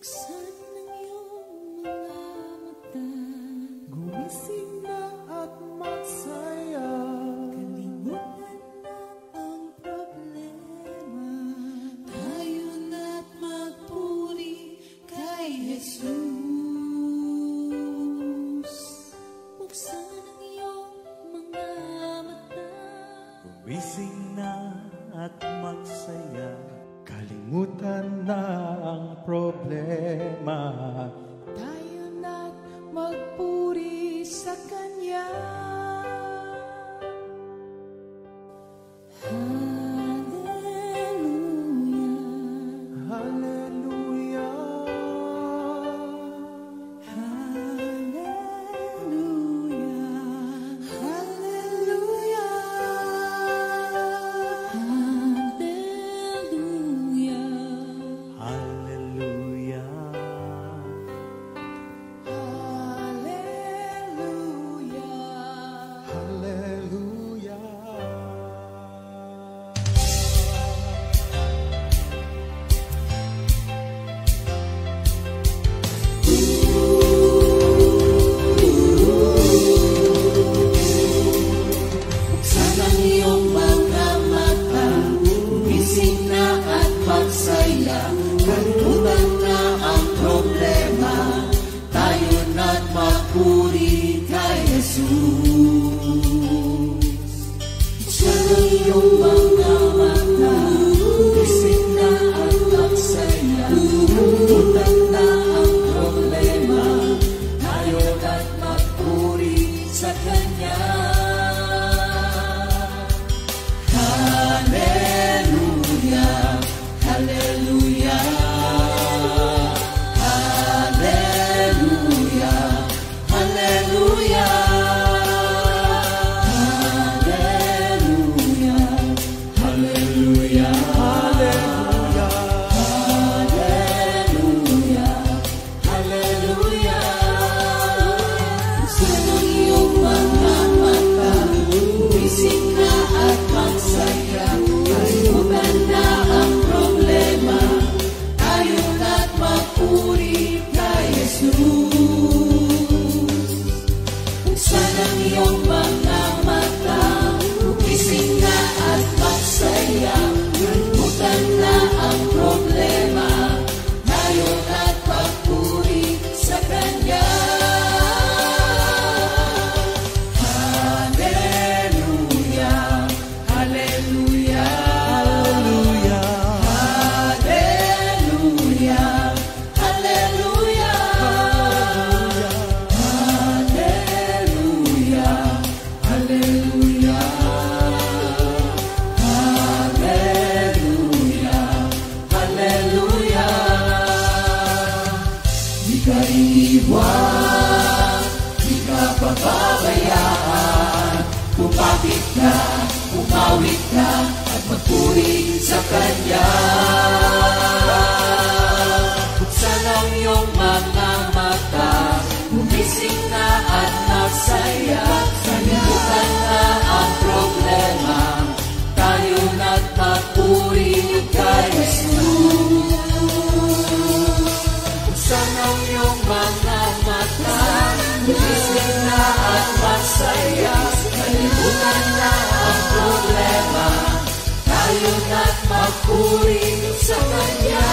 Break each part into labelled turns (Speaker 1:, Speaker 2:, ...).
Speaker 1: Buksan ng iyong mga mata,
Speaker 2: gumising na at magsaya.
Speaker 1: kalimutan na ang problema. Tayo na't magpuri kay Jesus. Buksan ang iyong mga mata,
Speaker 2: Gumising na at magsaya. Kalimutan na ang problema.
Speaker 1: tayo na't magpuri sa Kanya. Hallelujah,
Speaker 2: Hallelujah.
Speaker 1: hallelujah, hallelujah, hallelujah,
Speaker 2: Hallelujah.
Speaker 1: hallelujah.
Speaker 2: Hallelujah.
Speaker 1: Buksan ang iyong mga mata, gumising na at magsaya. Kalimutan na ang problema, tayo na't magpuri kay Jesus. Buksan ang iyong mga mata, gumising na at magsaya. Kalimutan na ang problema, tayo na't magpuri sa Kanya. Hallelujah, hallelujah, hallelujah, hallelujah, hallelujah, hallelujah, hallelujah, hallelujah. Buksan ang iyong mga mata, gumising na at magsaya. Kalimutan na ang problema, tayo na't magpuri kay Jesus. Buksan ang iyong mga mata, gumising na at magsaya. Kalimutan na ang problema, tayo na't magpuri sa Kanya. Hallelujah, hallelujah, hallelujah, hallelujah, hallelujah, hallelujah, hallelujah, hallelujah. Di ka iniwan, di ka pababayaan. Kumapit ka, umawit ka, at magpuri sa Kanya. Buksan ang iyong mga mata, gumising na at magsaya. Kalimutan na ang problema, tayo na't magpuri kay Jesus. Buksan ang iyong mga mata, gumising na at magsaya. Kalimutan na ang problema, tayo na't magpuri sa Kanya.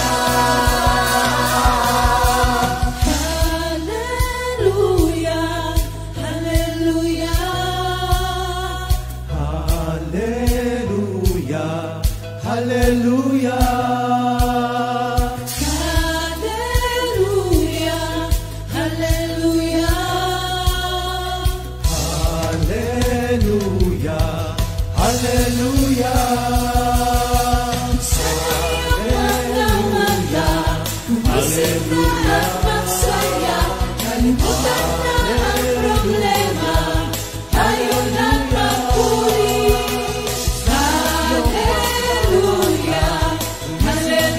Speaker 1: Hallelujah, hallelujah,
Speaker 2: Hallelujah. Hallelujah.
Speaker 1: hallelujah, hallelujah.
Speaker 2: Hallelujah. Hallelujah.
Speaker 1: Sa iyong mga mata, gumising na at magsaya. Kalimutan na ang problema, tayo na't magpuri. Hallelujah, hallelujah,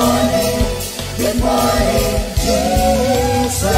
Speaker 1: morning, Jesus.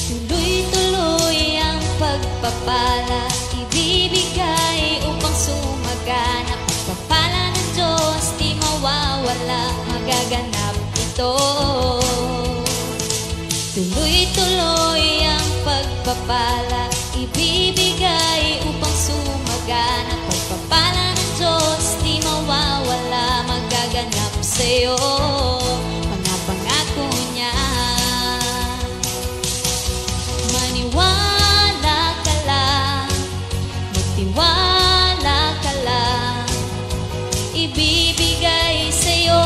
Speaker 3: Tuloy-tuloy ang pagpapala ibibigay upang sumaganap. Pagpapala ng Diyos di mawawala, magaganap ito. Tuloy-tuloy ang pagpapala ibibigay upang sumaganap. Pagpapala ng Diyos di mawawala, magaganap sa'yo mga pangako niya. Maniwala ka lang, magtiwala ka lang, ibibigay sa'yo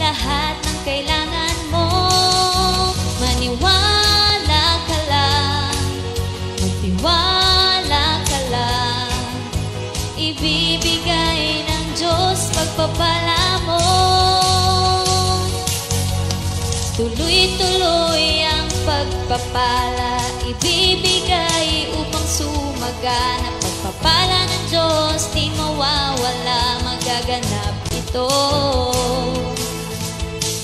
Speaker 3: lahat ng kailangan mo. Maniwala ka lang, magtiwala ka lang, ibibigay ng Diyos pagpapala mo. Tuloy-tuloy ang pagpapala ibibigay upang sumaganap. Pagpapala ng Diyos di mawawala, magaganap ito.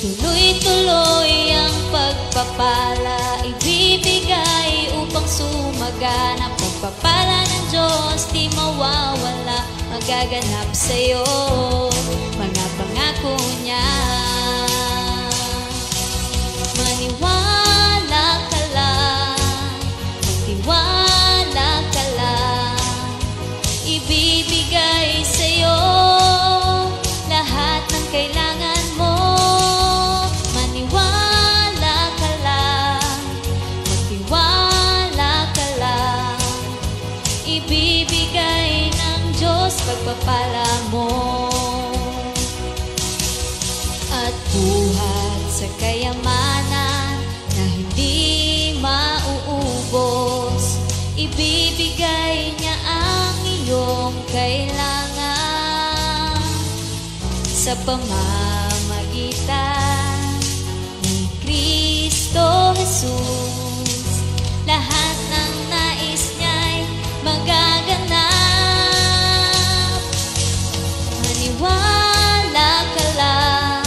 Speaker 3: Tuloy-tuloy ang pagpapala ibibigay upang sumaganap. Pagpapala ng Diyos di mawawala, magaganap sa'yo mga pangako niya. Maniwala ka lang, magtiwala ka lang, ibibigay sa'yo lahat ng kailangan mo. Maniwala ka lang, magtiwala ka lang, ibibigay ng Diyos pagpapala mo. At buhat sa kayamanan na hindi mauubos, ibibigay niya ang iyong kailangan sa pamamagitan ni Kristo Jesus. Lahat ng nais niya'y magaganap. Maniwala ka lang,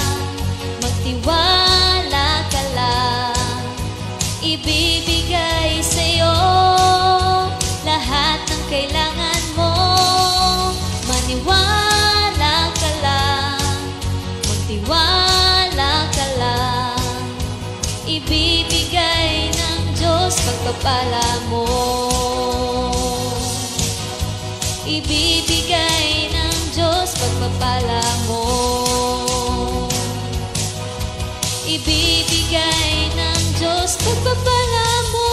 Speaker 3: magtiwala ka lang, ibibigay sa'yo lahat ng kailangan mo. Maniwala ka lang, magtiwala ka lang, ibibigay ng Diyos pagpapala mo. Ibibigay ng Diyos pagpapala mo. Ibibigay ng Diyos pagpapala mo.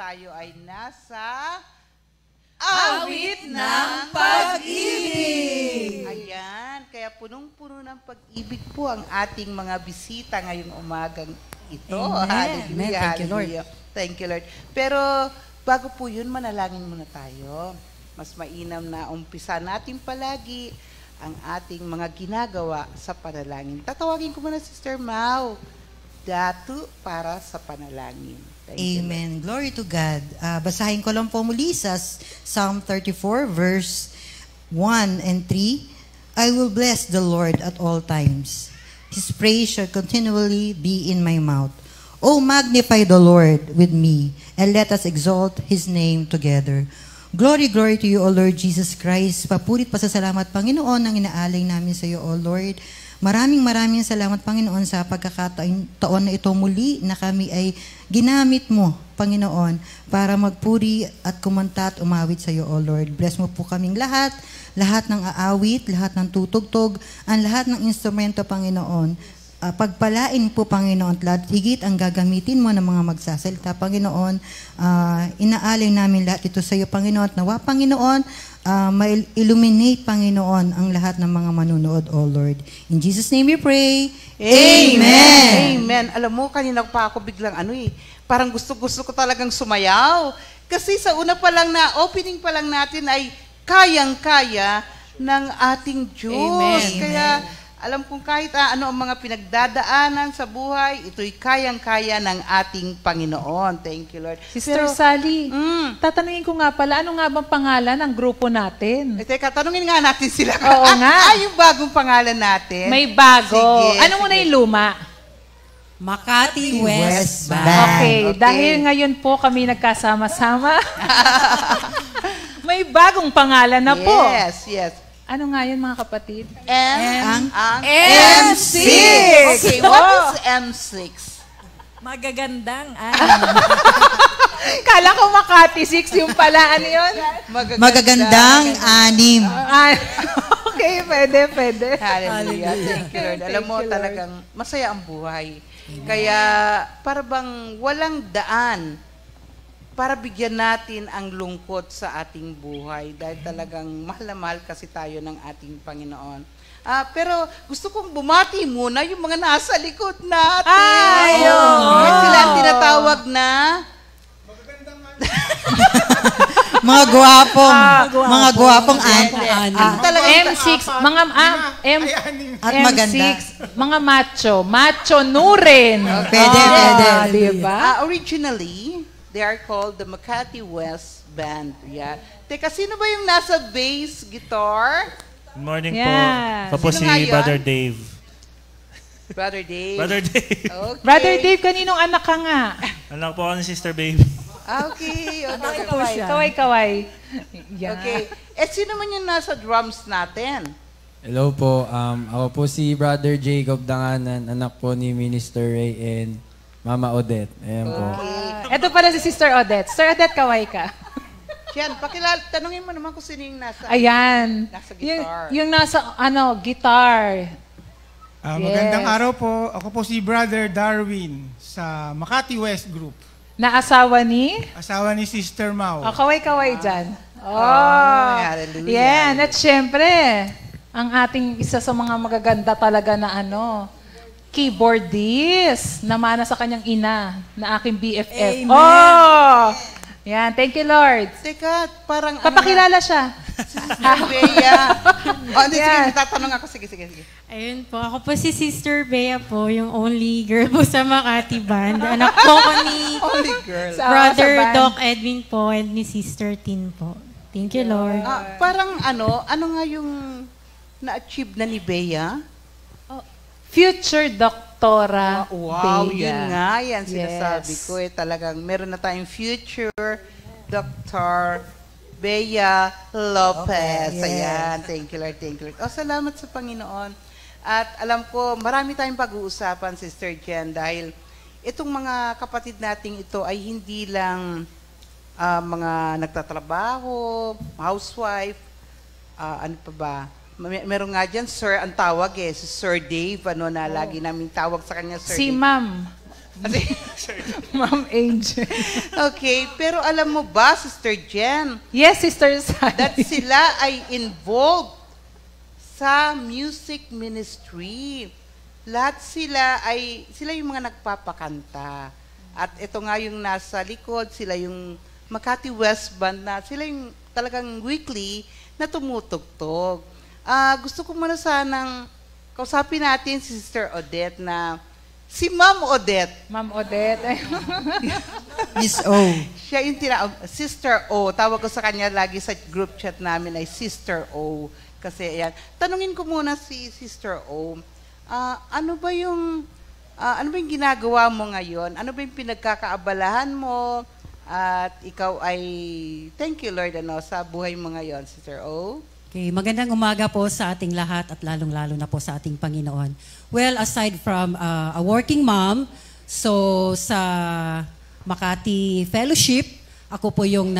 Speaker 4: tayo ay nasa awit ng
Speaker 1: pag-ibig.
Speaker 4: Ayan, kaya punong-puno ng pag-ibig po ang ating mga bisita ngayong umagang ito.
Speaker 5: Amen.
Speaker 4: Hallelujah,
Speaker 5: Amen. Thank you, Lord.
Speaker 4: hallelujah. Thank you, Lord. Pero bago po yun, manalangin muna tayo. Mas mainam na umpisa natin palagi ang ating mga ginagawa sa panalangin. Tatawagin ko muna Sister Mau Datu para sa panalangin. Thank you, Lord.
Speaker 5: Amen. Glory to God. Basahin ko lang po muli sa Psalm 34, verse 1 and 3. I will bless the Lord at all times. His praise shall continually be in my mouth. Oh, magnify the Lord with me, and let us exalt His name together. Glory, glory to you, O Lord Jesus Christ. Papurit pasasalamat, Panginoon, ang inaaling namin sa iyo, O Lord. Maraming salamat, Panginoon, sa pagkakataon na ito muli na kami ay ginamit mo, Panginoon, para magpuri at kumanta at umawit sa iyo, O Lord. Bless mo po kaming lahat ng aawit, lahat ng tutugtog, ang lahat ng instrumento, Panginoon. Pagpalain po, Panginoon, at higit ang gagamitin mo ng mga magsasalita, Panginoon. Inaalay namin lahat ito sa iyo, Panginoon, at nawa, Panginoon, ma-illuminate, Panginoon, ang lahat ng mga manunood, O Lord. In Jesus' name we pray. Amen.
Speaker 4: Amen. Alam mo, kanina pa ako biglang parang gusto-gusto ko talagang sumayaw. Kasi sa una pa lang na, opening pa lang natin ay kayang-kaya ng ating Diyos.
Speaker 5: Amen.
Speaker 4: Kaya alam kong kahit ano ang mga pinagdadaanan sa buhay, ito'y kayang-kaya ng ating Panginoon. Thank you, Lord.
Speaker 6: Sister Sally, tatanungin ko nga pala, ano nga bang pangalan ng grupo natin?
Speaker 4: Teka, tanungin nga natin sila.
Speaker 6: Oo nga.
Speaker 4: Yung bagong pangalan natin.
Speaker 6: May bago.
Speaker 4: Sige,
Speaker 6: ano muna yung luma?
Speaker 5: Makati West Band.
Speaker 6: Okay,
Speaker 4: Okay.
Speaker 6: dahil ngayon po kami nagkasama-sama, may bagong pangalan na po.
Speaker 4: Yes, yes.
Speaker 6: Ano nga yun, mga kapatid?
Speaker 4: Ang
Speaker 6: M6.
Speaker 4: Okay, what is M6?
Speaker 7: Magagandang
Speaker 6: Kala ko Makati 6 yung pala. Ano yun?
Speaker 5: Magagandang anim.
Speaker 6: Okay, pwede.
Speaker 4: Hallelujah. Thank you, Lord. Alam mo,
Speaker 6: Thank you, Lord.
Speaker 4: talagang masaya ang buhay. Kaya, para bang walang daan para bigyan natin ang lungkot sa ating buhay dahil talagang mahal na mahal kasi tayo ng ating Panginoon. Pero gusto kong bumati muna yung mga nasa likod natin. Sila ang tinatawag na
Speaker 5: mga gwapong
Speaker 6: M6, mga
Speaker 5: at maganda.
Speaker 6: M6, mga macho nurin.
Speaker 5: Pwede.
Speaker 6: Diba?
Speaker 4: Originally, they are called the Makati West Band. Yeah. Teka, sino ba yung nasa bass guitar?
Speaker 8: Good morning
Speaker 6: Yeah.
Speaker 8: po.
Speaker 4: Sino nga yun?
Speaker 8: Brother Dave.
Speaker 4: Brother Dave.
Speaker 8: Brother Dave.
Speaker 4: Okay.
Speaker 6: Brother Dave, kaninong anak ka nga?
Speaker 8: Anak po ako ni Sister Baby.
Speaker 4: Okay.
Speaker 6: Kaway. Yan.
Speaker 4: Okay. Sino man yung nasa drums natin?
Speaker 9: Hello po, ako po si Brother Jacob Danganan, anak po ni Minister Ray and Mama Odette. Ayan po.
Speaker 6: Ito pala si Sister Odette. Sister Odette, kaway ka.
Speaker 4: Yan, tanungin mo naman kung sino yung nasa...
Speaker 6: Ayan.
Speaker 4: Nasa guitar.
Speaker 6: Yung nasa, guitar.
Speaker 10: Magandang araw po. Ako po si Brother Darwin sa Makati West Group.
Speaker 6: Na asawa ni?
Speaker 10: Asawa ni Sister Mau.
Speaker 6: Kaway-kaway dyan.
Speaker 4: hallelujah.
Speaker 6: Yan. At syempre, ang ating isa sa mga magaganda talaga na keyboardist, namana sa kanyang ina, na aking BFF.
Speaker 5: Amen.
Speaker 6: Yan. Thank you, Lord.
Speaker 4: Teka, parang...
Speaker 6: Papakilala siya.
Speaker 4: Bea.
Speaker 6: Yan.
Speaker 4: Sige, tatanong ako. Sige.
Speaker 7: Ayun po, ako po si Sister Bea po, yung only girl po sa Makati Band. Anak po ko ni
Speaker 4: Only girl.
Speaker 7: Brother
Speaker 6: sa band.
Speaker 7: Doc Edwin po and ni Sister Tin po. Thank you, Lord.
Speaker 4: Parang ano nga yung na-achieve na ni Bea?
Speaker 6: Future Doctora
Speaker 4: Wow,
Speaker 6: Bea.
Speaker 4: yun nga. Yan sinasabi
Speaker 6: Yes.
Speaker 4: ko. Talagang meron na tayong future Dr. Bea Lopez.
Speaker 5: Yes.
Speaker 4: Ayan. Thank you, Lord. Salamat sa Panginoon. At alam ko, marami tayong pag-uusapan, Sister Jen, dahil itong mga kapatid nating ito ay hindi lang mga nagtatrabaho, housewife, ano pa ba? Meron nga dyan, Sir, ang tawag si Sir Dave, na lagi namin tawag sa kanya, Sir
Speaker 6: Si
Speaker 4: Dave.
Speaker 6: Ma'am. Ma'am Angel.
Speaker 4: Okay, pero alam mo ba, Sister Jen,
Speaker 6: Yes, Sister Sally.
Speaker 4: that sila ay involved sa music ministry. Lahat sila yung mga nagpapakanta. At ito nga yung nasa likod, sila yung Makati West Band na sila yung talagang weekly na tumutugtog. Gusto ko muna sanang kausapin natin si Sister Odette na si Ma'am Odette.
Speaker 6: Ma'am Odette.
Speaker 5: Miss O.
Speaker 4: Siya yung Sister O. Tawag ko sa kanya lagi sa group chat namin ay Sister O. Kasi ayan. Tanungin ko muna si Sister O. Ano ba yung ginagawa mo ngayon? Ano ba yung pinagkakaabalahan mo? At ikaw ay, thank you Lord, sa buhay mo ngayon, Sister O.
Speaker 11: Okay, magandang umaga po sa ating lahat at lalong-lalo na po sa ating Panginoon. Well, aside from a working mom, so sa Makati Fellowship, ako po yung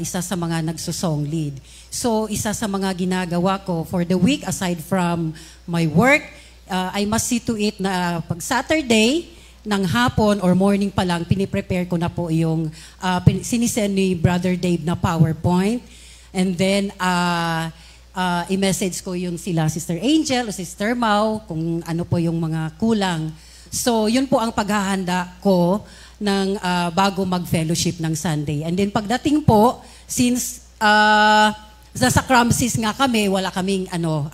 Speaker 11: isa sa mga nagsusong lead. So, isa sa mga ginagawa ko for the week, aside from my work, I must see to it na pag Saturday, ng hapon or morning pa lang, piniprepare ko na po yung sinisend ni Brother Dave na PowerPoint. And then, i-message ko yung sila Sister Angel o Sister Mau kung ano po yung mga kulang. So, yun po ang paghahanda ko ng bago mag-fellowship ng Sunday. And then, pagdating po, since sa Cramsis nga kami, wala kaming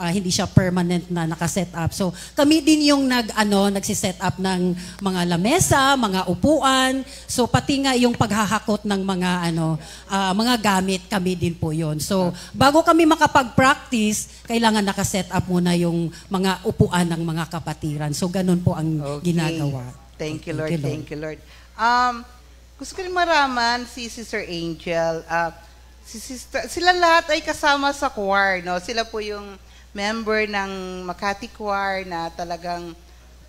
Speaker 11: hindi siya permanent na nakaset up. So kami din yung nagsi-set up ng mga lamesa, mga upuan. So pati nga yung paghahakot ng mga gamit, kami din po 'yon. So bago kami makapag-practice, kailangan nakaset up muna yung mga upuan ng mga kapatiran. So ganun po ang ginagawa.
Speaker 4: Thank you, Lord. Thank you, Lord. Gusto ko rin maraman si Sister Angel. Sila lahat ay kasama sa choir, no? Sila po yung member ng Makati Choir na talagang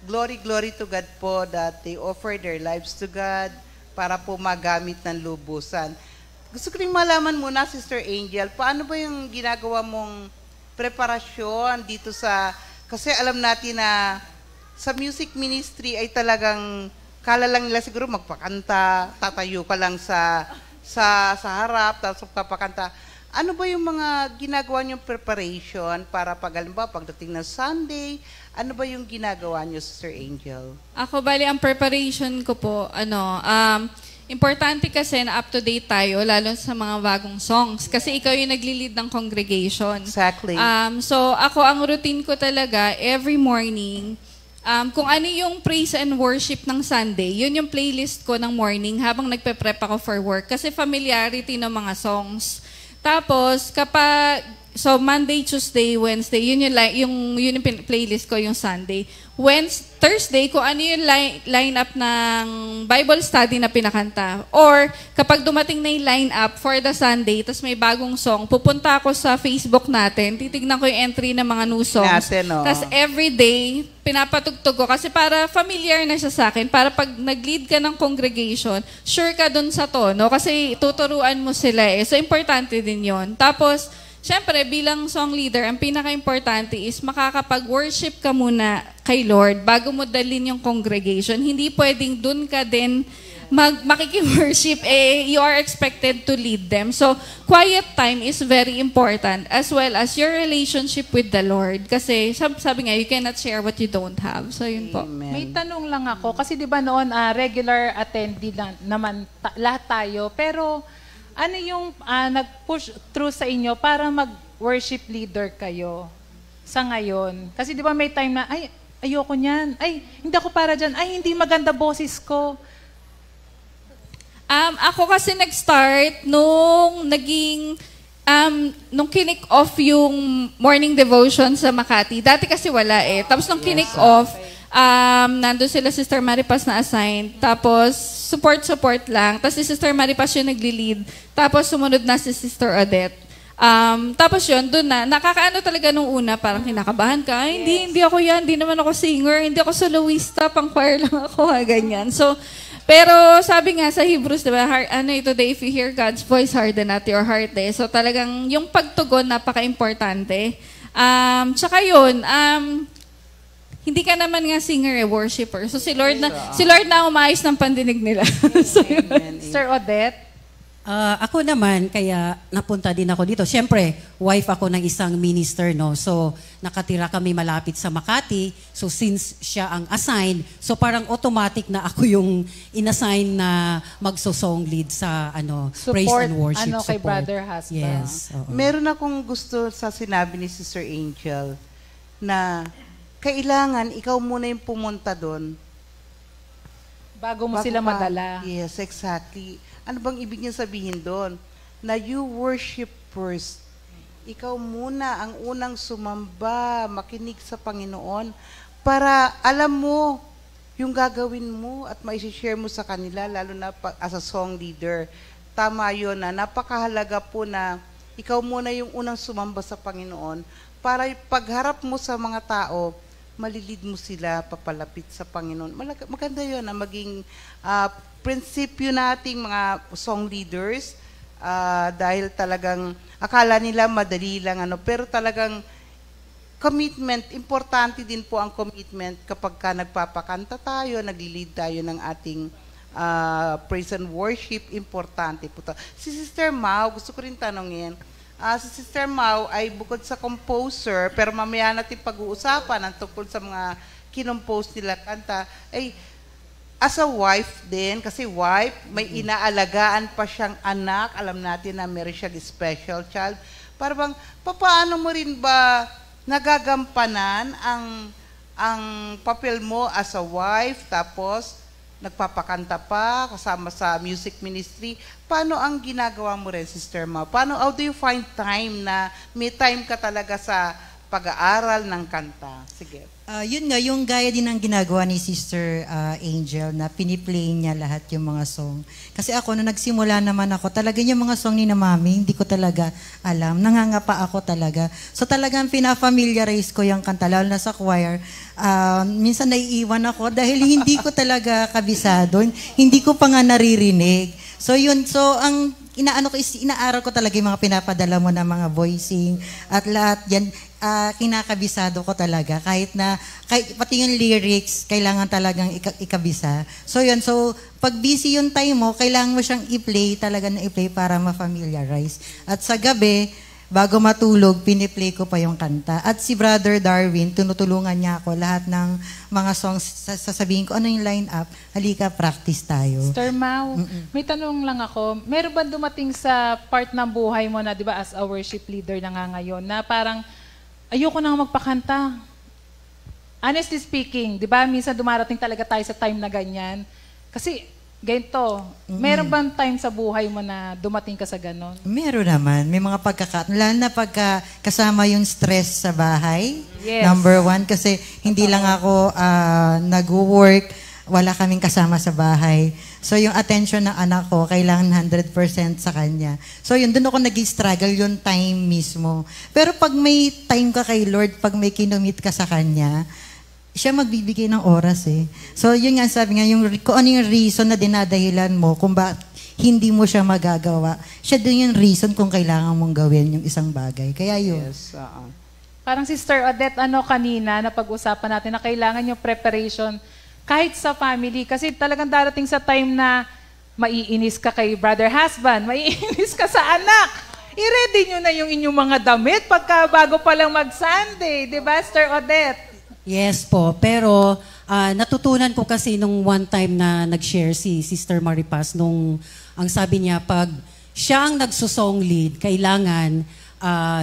Speaker 4: glory to God po that they offer their lives to God para po magamit ng lubusan. Gusto ko rin malaman muna, Sister Angel, paano ba yung ginagawa mong preparasyon dito kasi alam natin na sa music ministry ay talagang kala lang nila siguro magpakanta, tatayo ka lang sa harap, tapos papakanta. Ano ba yung mga ginagawa niyong preparation para pagdating ng Sunday, ano ba yung ginagawa niyo, Sister Angel?
Speaker 12: Ako, bali, ang preparation ko po, importante kasi na up-to-date tayo, lalo sa mga bagong songs. Kasi ikaw yung nagli-lead ng congregation.
Speaker 4: Exactly.
Speaker 12: So, ako, ang routine ko talaga, every morning, kung ano yung praise and worship ng Sunday, yun yung playlist ko ng morning habang nagpe-prep ako for work. Kasi familiarity ng mga songs. Tapos, Monday, Tuesday, Wednesday, yun yung playlist ko yung Sunday. Thursday, kung ano yung line-up ng Bible study na pinakanta. Or, kapag dumating na yung line-up for the Sunday, tapos may bagong song, pupunta ako sa Facebook natin, titignan ko yung entry ng mga new songs. Tapos everyday, pinapatugtog ko. Kasi para familiar na siya sa akin, para pag nag-lead ka ng congregation, sure ka dun sa tono. Kasi tuturuan mo sila eh. So, importante din yon. Tapos, siyempre, bilang song leader, ang pinaka-importante is makakapag-worship ka muna kay Lord bago mo dalhin yung congregation. Hindi pwedeng dun ka din makiki-worship, you are expected to lead them. So, quiet time is very important as well as your relationship with the Lord. Kasi, sabi nga, you cannot share what you don't have. So, yun po.
Speaker 4: Amen.
Speaker 6: May tanong lang ako. Kasi di ba noon, regular attendee naman lahat tayo. Pero, ano yung nag-push through sa inyo para mag-worship leader kayo sa ngayon? Kasi di ba may time na, ay, ayoko niyan. Ay, hindi ako para dyan. Ay, hindi maganda boses ko.
Speaker 12: Ako kasi nag-start nung kinik off yung morning devotion sa Makati. Dati kasi wala eh. Tapos nung kinik off, nandun sila Sister Maripas na assigned. Tapos, support lang. Tapos si Sister Maripas yung nagli-lead. Tapos sumunod na si Sister Odette. Tapos yun, doon nakakaano talaga nung una, parang kinakabahan ka. Ay, hindi ako yan, hindi naman ako singer, hindi ako soloista, pang choir lang ako, ganyan. So, pero sabi nga sa Hebrews, diba, today, if you hear God's voice, harden not your heart. So talagang yung pagtugon, napaka-importante. Tsaka yun, hindi ka naman nga singer worshiper. So si Lord na ang umayos ng pandinig nila. So,
Speaker 6: Sister Odette?
Speaker 11: Ako naman, kaya napunta din ako dito. Siyempre, wife ako ng isang minister, no? So, nakatira kami malapit sa Makati. So, since siya ang assigned, so parang automatic na ako yung inassign na magso-song lead sa praise and worship
Speaker 6: kay
Speaker 11: support.
Speaker 6: Brother Hasba.
Speaker 11: Yes. Oo.
Speaker 4: Meron akong gusto sa sinabi ni Sister Angel na kailangan ikaw muna yung pumunta doon.
Speaker 6: Bago mo sila madala.
Speaker 4: Yes, exactly. Ano bang ibig niya sabihin doon? Na you worship first. Ikaw muna ang unang sumamba, makinig sa Panginoon para alam mo yung gagawin mo at maisi-share mo sa kanila, lalo na as a song leader. Tama yun na napakahalaga po na ikaw muna yung unang sumamba sa Panginoon para pagharap mo sa mga tao, malilid mo sila papalapit sa Panginoon. Maganda yun na maging prinsipyo nating mga song leaders dahil talagang akala nila madali lang pero talagang commitment, importante din po ang commitment kapag ka nagpapakanta tayo, nagli-lead tayo ng ating praise and worship, importante po to. Si Sister Mau, gusto ko rin tanongin, si Sister Mau ay bukod sa composer, pero mamaya natin pag-uusapan ang tungkol sa mga kinompose nila kanta, ay as a wife din, kasi wife, may inaalagaan pa siyang anak, alam natin na meron siyang special child. Para bang, paano mo rin ba nagagampanan ang papel mo as a wife, tapos nagpapakanta pa, kasama sa music ministry. Paano ang ginagawa mo rin, Sister Ma? How do you find time na may time ka talaga sa pag-aaral ng kanta? Sige.
Speaker 5: Yun nga, yung gaya din ang ginagawa ni Sister Angel na piniplay niya lahat yung mga song. Kasi ako, nung nagsimula naman ako, talaga yung mga song ni na Mami, hindi ko talaga alam. Nangangapa ako talaga. So talagang pinafamiliarize ko yung kanta, lalo na sa choir. Minsan naiiwan ako dahil hindi ko talaga kabisado, hindi ko pa nga naririnig. So yun, ang inaaral ko talaga yung mga pinapadala mo na mga voicing at lahat yan, kinakabisado ko talaga kahit pati yung lyrics kailangan talagang ikabisa. So yun, pag busy yung time mo, kailangan mo siyang i-play para ma-familiarize. At sa gabi, bago matulog, piniplay ko pa yung kanta. At si Brother Darwin, tinutulungan niya ako lahat ng mga songs, sasabihin ko, ano yung line-up? Halika, practice tayo.
Speaker 6: Sister Mau, may tanong lang ako. Meron ba dumating sa part ng buhay mo na, di ba, as a worship leader na nga ngayon, na parang, ayoko nang magpakanta. Honestly speaking, di ba, minsan dumarating talaga tayo sa time na ganyan. Kasi, ganito, meron bang time sa buhay mo na dumating ka sa ganon?
Speaker 5: Meron naman. May mga pagkakataon. Lalo na pagka kasama yung stress sa bahay.
Speaker 6: Yes.
Speaker 5: Number one, kasi hindi lang ako nag-work, wala kaming kasama sa bahay. So yung attention ng anak ko, kailangan 100% sa kanya. So yun, doon ako nag-struggle yung time mismo. Pero pag may time ka kay Lord, pag may kinumit ka sa kanya, siya magbibigay ng oras eh. So yun nga sabi nga, kung ano yung reason na dinadahilan mo, kung hindi mo siya magagawa, siya din yung reason kung kailangan mong gawin yung isang bagay. Kaya yun.
Speaker 4: Yes,
Speaker 6: Parang Sister Odette, kanina, napag-usapan natin na kailangan yung preparation kahit sa family. Kasi talagang darating sa time na maiinis ka kay brother husband, maiinis ka sa anak. I-ready nyo na yung inyong mga damit pagka bago pa lang mag-Sunday. Diba, Sister Odette?
Speaker 11: Yes po, pero natutunan ko kasi nung one time na nag-share si Sister Maripas, ang sabi niya, pag siya ang nagsusong lead, kailangan,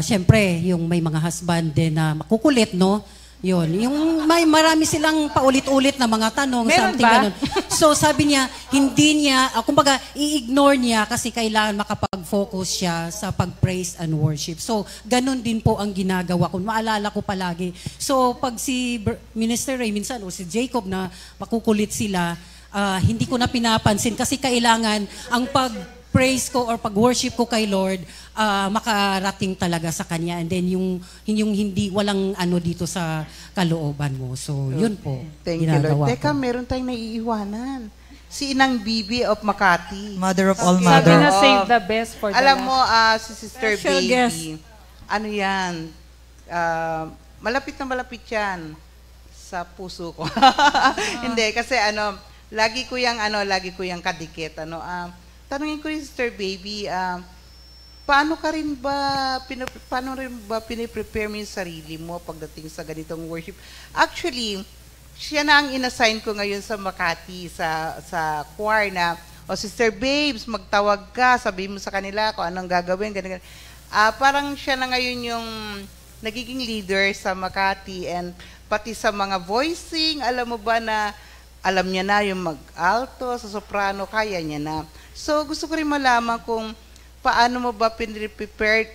Speaker 11: syempre, yung may mga husband din na makukulit, no? Yun, yung marami silang paulit-ulit na mga tanong,
Speaker 6: meron
Speaker 11: something ganun. So sabi niya, hindi niya, kumbaga, i-ignore niya kasi kailangan makapag-focus siya sa pag-praise and worship. So, ganun din po ang ginagawa ko. Maalala ko palagi. So, pag si Minister Ray, minsan, o si Jacob na makukulit sila, hindi ko na pinapansin kasi kailangan ang pag-praise ko or pag-worship ko kay Lord, makarating talaga sa Kanya. And then yung hindi, walang dito sa kalooban mo. So, yun po.
Speaker 4: Thank you, Lord. Teka, meron tayong naiiwanan. Si Inang Bibi of Makati.
Speaker 5: Mother of all
Speaker 6: Sabi
Speaker 5: mother.
Speaker 6: na save the best for the
Speaker 4: Alam
Speaker 6: last.
Speaker 4: mo, si Sister
Speaker 7: Special
Speaker 4: Baby,
Speaker 7: guest.
Speaker 4: ano yan, malapit na malapit yan Sa puso ko. Hindi, kasi lagi ko yung kadikit. Tanungin ko yung Sister Baby, paano rin ba piniprepare mo yung sarili mo pagdating sa ganitong worship? Actually, siya na ang inassign ko ngayon sa Makati, sa choir na, Sister Babes, magtawag ka, sabihin mo sa kanila kung anong gagawin, ganyan. Parang siya na ngayon yung nagiging leader sa Makati, and pati sa mga voicing, alam mo ba na alam niya na yung mag-alto, sa soprano, kaya niya na. So, gusto ko rin malaman kung paano mo ba piniprepare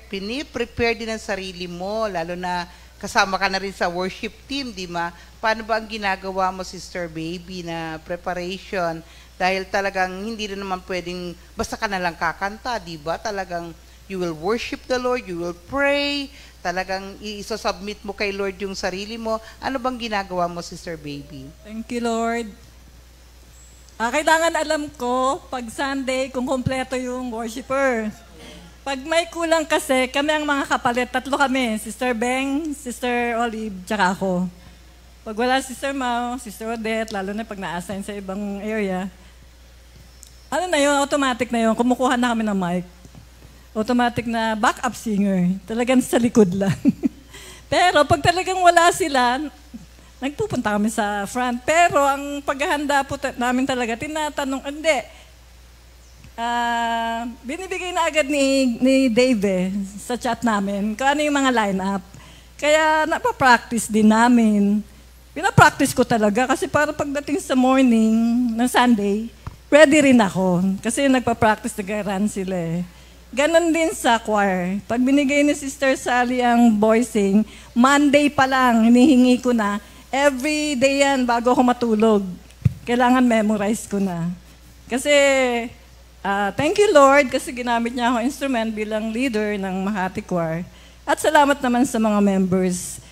Speaker 4: din ang sarili mo, lalo na kasama ka na rin sa worship team, di ba? Paano ba ang ginagawa mo, Sister Baby, na preparation? Dahil talagang hindi rin naman pwedeng basta ka na lang kakanta, di ba? Talagang you will worship the Lord, you will pray, talagang i-submit mo kay Lord yung sarili mo. Ano bang ginagawa mo, Sister Baby?
Speaker 13: Thank you, Lord. Kailangan alam ko, pag Sunday, kung kompleto yung worshiper. Pag may kulang kasi, kami ang mga kapalit, 3 kami, Sister Beng, Sister Olive, tsaka ako. Pag wala Sister Mau, Sister Odette, lalo na pag na-assign sa ibang area, automatic na yun, kumukuha na kami ng mic. Automatic na backup singer, talagang sa likod lang. Pero pag talagang wala sila, nagpupunta kami sa front. Pero ang paghahanda po namin talaga, tinatanong, binibigay na agad ni Dave sa chat namin kung ano yung mga line-up. Kaya napapractice din namin. Pinapractice ko talaga kasi para pagdating sa morning ng Sunday, ready rin ako. Kasi nagpapractice, nag-run sila eh. Ganon din sa choir. Pag binigay ni Sister Sally ang voicing, Monday pa lang, hinihingi ko na. Every day yan, bago ako matulog. Kailangan memorize ko na. Kasi, thank you Lord, kasi ginamit niya ako instrument bilang leader ng Makati Choir. At salamat naman sa mga members.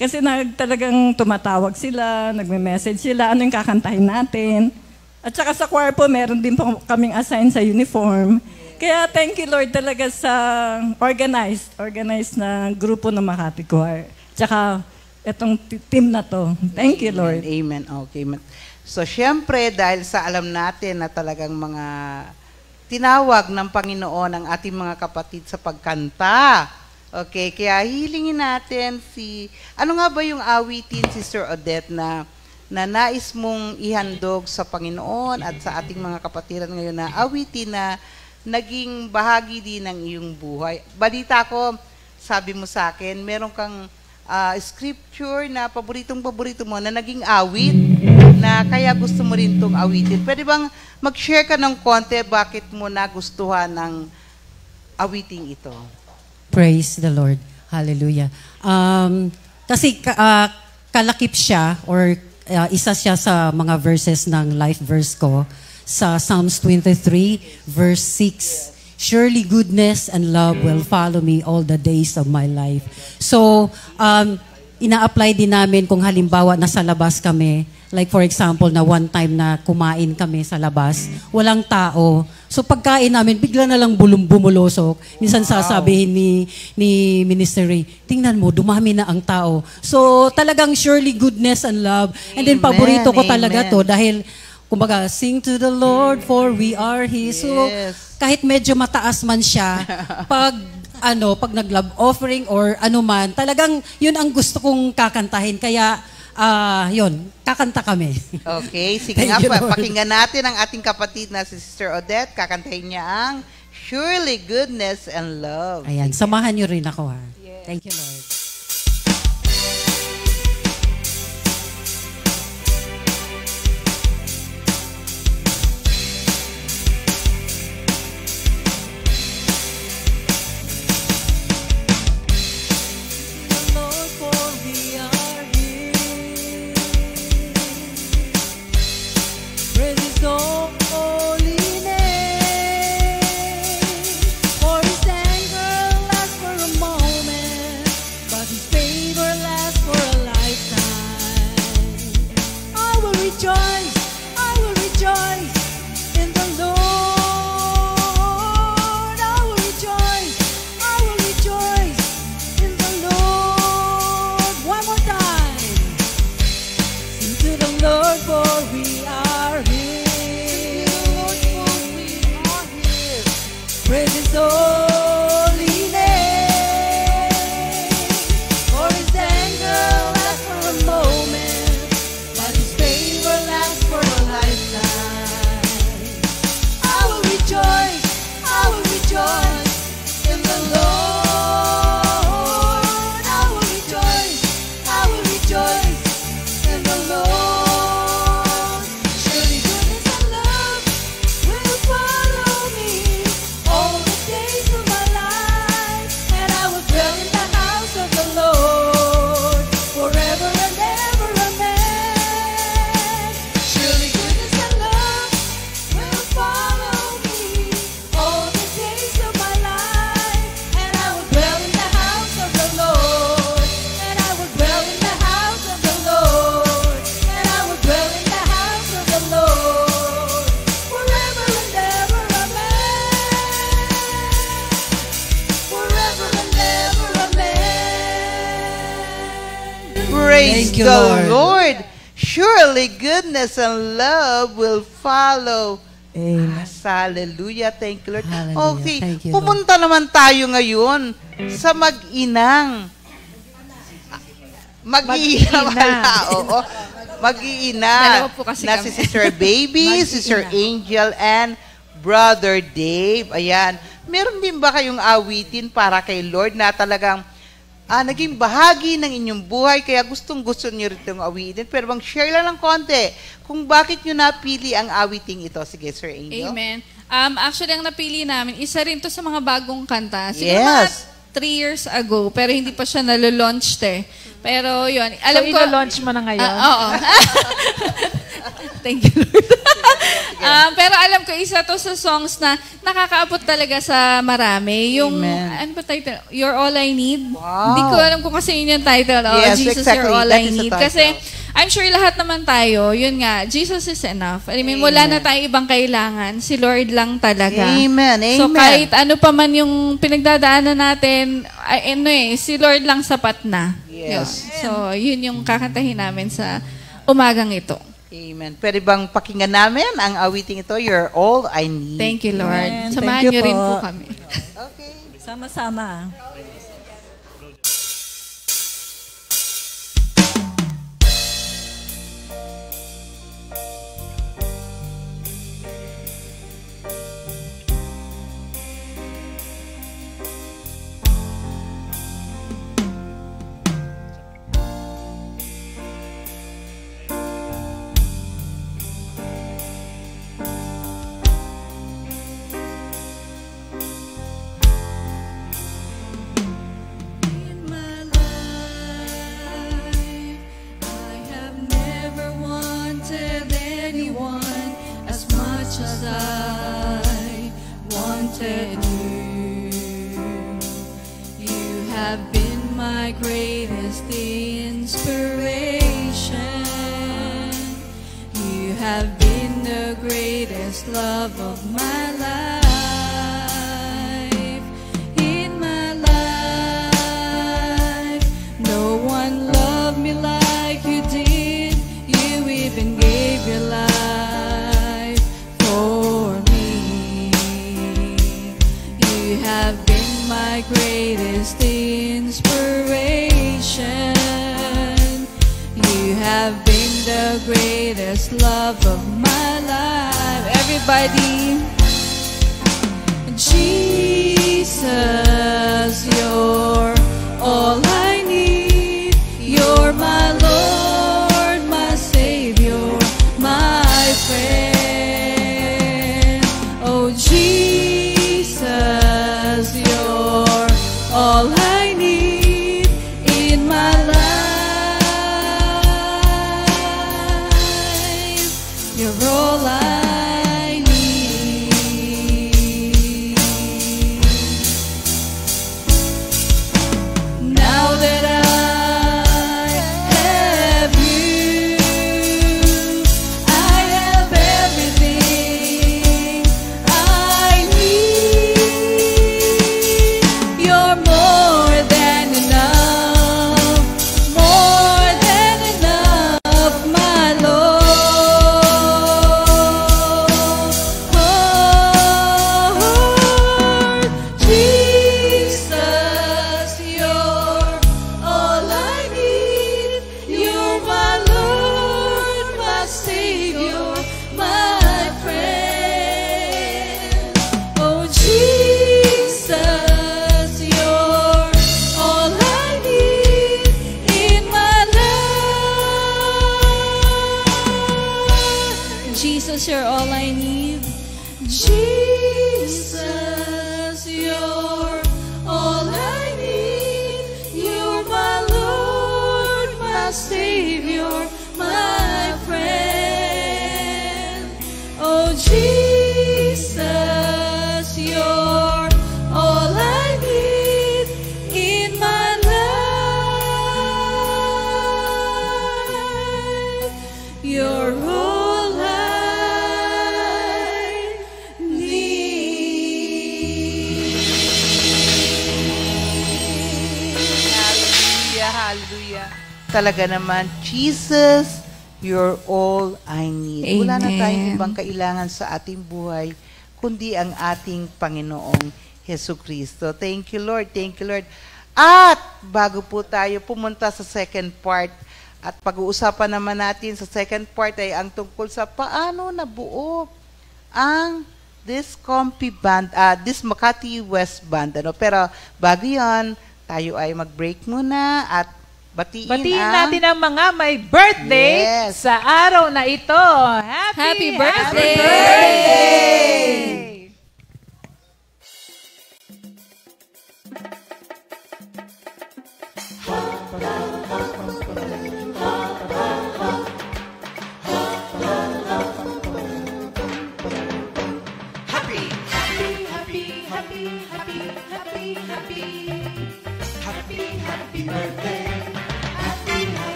Speaker 13: Kasi talagang tumatawag sila, nagme-message sila, ano yung kakantahin natin. At saka sa choir po, meron din po kaming assign sa uniform. Kaya thank you Lord talaga sa organized na grupo ng Makati Choir. Tsaka itong team na to. Thank you Lord.
Speaker 4: Amen. Okay. So syempre dahil sa alam natin na talagang mga tinawag ng Panginoon ang ating mga kapatid sa pagkanta. Okay, kaya hilingin natin ano nga ba yung awitin, Sister Odette, na nais mong ihandog sa Panginoon at sa ating mga kapatiran ngayon na awitin na naging bahagi din ng iyong buhay. Balita ko, sabi mo sa akin, meron kang scripture na paborito mo na naging awit na kaya gusto mo rin itong awitin. Pwede bang mag-share ka ng konti bakit mo nagustuhan ng awiting ito?
Speaker 11: Praise the Lord. Hallelujah. Kasi kalakip siya or isa siya sa mga verses ng life verse ko sa Psalms 23 verse 6. Surely goodness and love will follow me all the days of my life. So, ina-apply din namin kung halimbawa nasa labas kami, like for example na one time na kumain kami sa labas, walang tao. So pagkain namin, bigla na lang bumulosok. Minsan sasabihin ni Minister Ray, tingnan mo, dumami na ang tao. So talagang surely goodness and love. And then paborito ko talaga to dahil kumbaga, sing to the Lord for we are His. So kahit medyo mataas man siya, pag nag-love offering or ano man, talagang yun ang gusto kong kakantahin. Kaya yun, kakanta kami.
Speaker 4: Okay, sige nga pa. Pakinggan natin ang ating kapatid na si Sister Odette. Kakantahin niya ang Surely Goodness and Love.
Speaker 11: Ayan, samahan niyo rin ako ha. Yes. Thank you, Lord.
Speaker 14: For His anger lasts for a moment,
Speaker 11: Thank you,
Speaker 4: the
Speaker 11: Lord.
Speaker 4: Lord. Surely goodness and love will follow.
Speaker 13: Amen.
Speaker 4: Hallelujah. Thank you, Lord.
Speaker 11: Hallelujah.
Speaker 4: Okay,
Speaker 11: Thank you,
Speaker 4: pumunta naman tayo ngayon sa mag-inang. Mag-iina pala, oo. Mag-iina.
Speaker 12: Dalawa po kasi
Speaker 4: Na
Speaker 12: kami.
Speaker 4: si Sister Baby, Sister Angel, and Brother Dave. Ayan. Meron din ba kayong awitin para kay Lord na talagang naging bahagi ng inyong buhay, kaya gustong-gusto niyo rin itong awitin? Pero bang share lang ng konti kung bakit niyo napili ang awiting ito. Sige, Sir Angel.
Speaker 12: Amen. Actually, ang napili namin, isa rin to sa mga bagong kanta. Siguro
Speaker 4: Yes.
Speaker 12: mga 3 years ago, pero hindi pa siya nalulaunch Pero yun, alam ko...
Speaker 6: ilo-launch mo na ngayon?
Speaker 12: Oo. Thank you, Lord. Pero alam ko, isa to sa songs na nakakaabot talaga sa marami. Yung, ano ba title? You're All I Need.
Speaker 4: Wow.
Speaker 12: Hindi ko alam kung kasi yun yung title. Oh,
Speaker 4: Yes,
Speaker 12: Jesus,
Speaker 4: exactly.
Speaker 12: You're All
Speaker 4: That
Speaker 12: I
Speaker 4: is the
Speaker 12: Need.
Speaker 4: title.
Speaker 12: Kasi I'm sure lahat naman tayo, yun nga, Jesus is enough. I mean, wala na tayong ibang kailangan. Si Lord lang talaga.
Speaker 4: Amen.
Speaker 12: So
Speaker 4: Amen.
Speaker 12: kahit ano pa man yung pinagdadaanan natin, si Lord lang sapat na.
Speaker 4: Yes.
Speaker 12: Yun. So, yun yung kakantahin namin sa umagang ito.
Speaker 4: Amen. Pwede bang pakinggan namin ang awiting ito, You're All I Need?
Speaker 12: Thank you, Lord.
Speaker 13: Amen.
Speaker 12: Samahan
Speaker 13: Thank you
Speaker 12: niyo rin
Speaker 13: po.
Speaker 12: po kami.
Speaker 4: Okay.
Speaker 13: Sama-sama.
Speaker 12: Love of my life, in my life, no one loved me like you did. You even gave your life for me. You have been my greatest inspiration. You have been the greatest love of my life. Everybody, Jesus, you're all I need. You're my Lord, my Savior, my friend. Oh, Jesus, you're all I need in my life. You're all I you're all I need. Jesus, you're all I need. You're my Lord, my Savior, my friend. Oh, Jesus, you're all I need in my life. You're all
Speaker 4: talaga naman, Jesus, you're all I need. Wala na
Speaker 12: Amen.
Speaker 4: tayong ibang kailangan sa ating buhay, kundi ang ating Panginoong Hesus Kristo. Thank you, Lord. Thank you, Lord. At bago po tayo pumunta sa second part, at pag-uusapan naman natin sa second part ay ang tungkol sa paano nabuo ang this Makati West Band. Pero bago yan, tayo ay mag-break muna at batiin
Speaker 6: natin ang mga may birthday sa araw na ito.
Speaker 12: Happy birthday!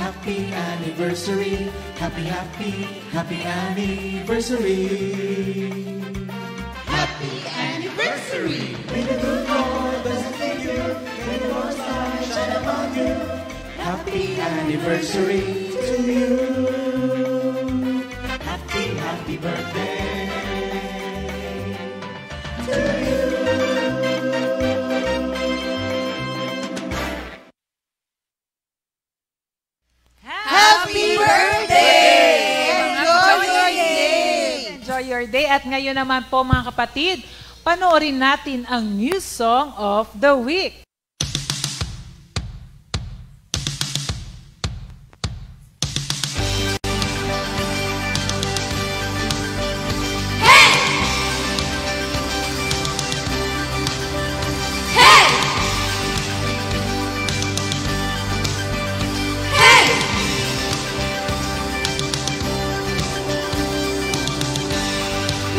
Speaker 1: Happy anniversary, happy, happy, happy anniversary. Happy anniversary. May the good Lord bless and thank you. May the Lord's light shine upon you. Happy anniversary to you. Happy, happy birthday to you.
Speaker 4: Happy birthday! Enjoy your day!
Speaker 6: Enjoy your day. At ngayon naman po mga kapatid, panoorin natin ang new song of the week.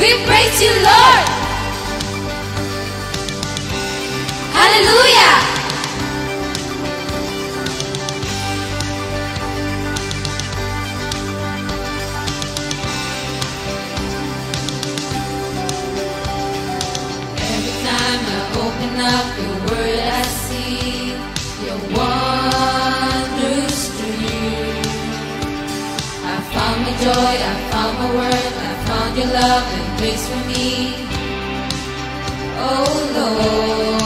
Speaker 3: We praise you, Lord. Hallelujah. Every time I open up your word, I see your wondrous truth. I found my joy, I found my worth, I found your love and grace for me, oh Lord.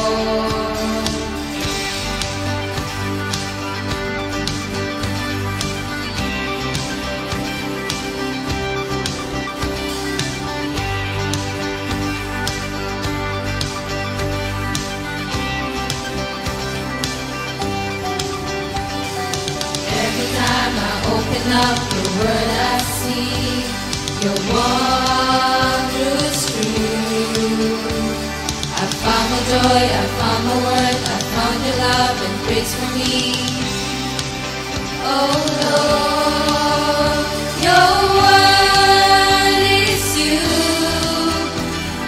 Speaker 3: Every time I open up your word, I see your wondrous truth. I found my joy, I found my worth, I found your love and grace for me, oh Lord. Your word is you,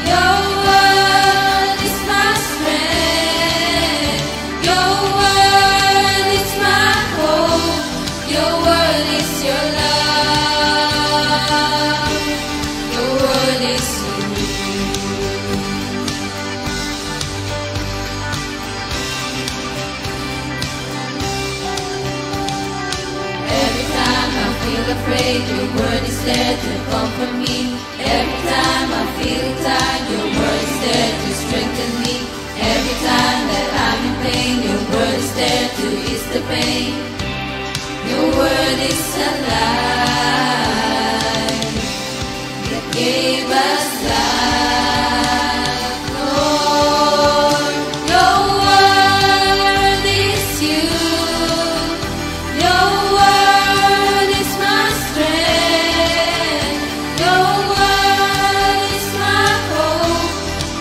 Speaker 3: your word is my strength, your word is my hope, your word is your love, your word is you. Every time I feel afraid, your word is there to comfort me. Every time I feel tired, your word is there to strengthen me. Every time that I'm in pain, your word is there to ease the pain. Your word is alive, that gave us life, Lord. Your word is you, your word is my strength, your word is my hope,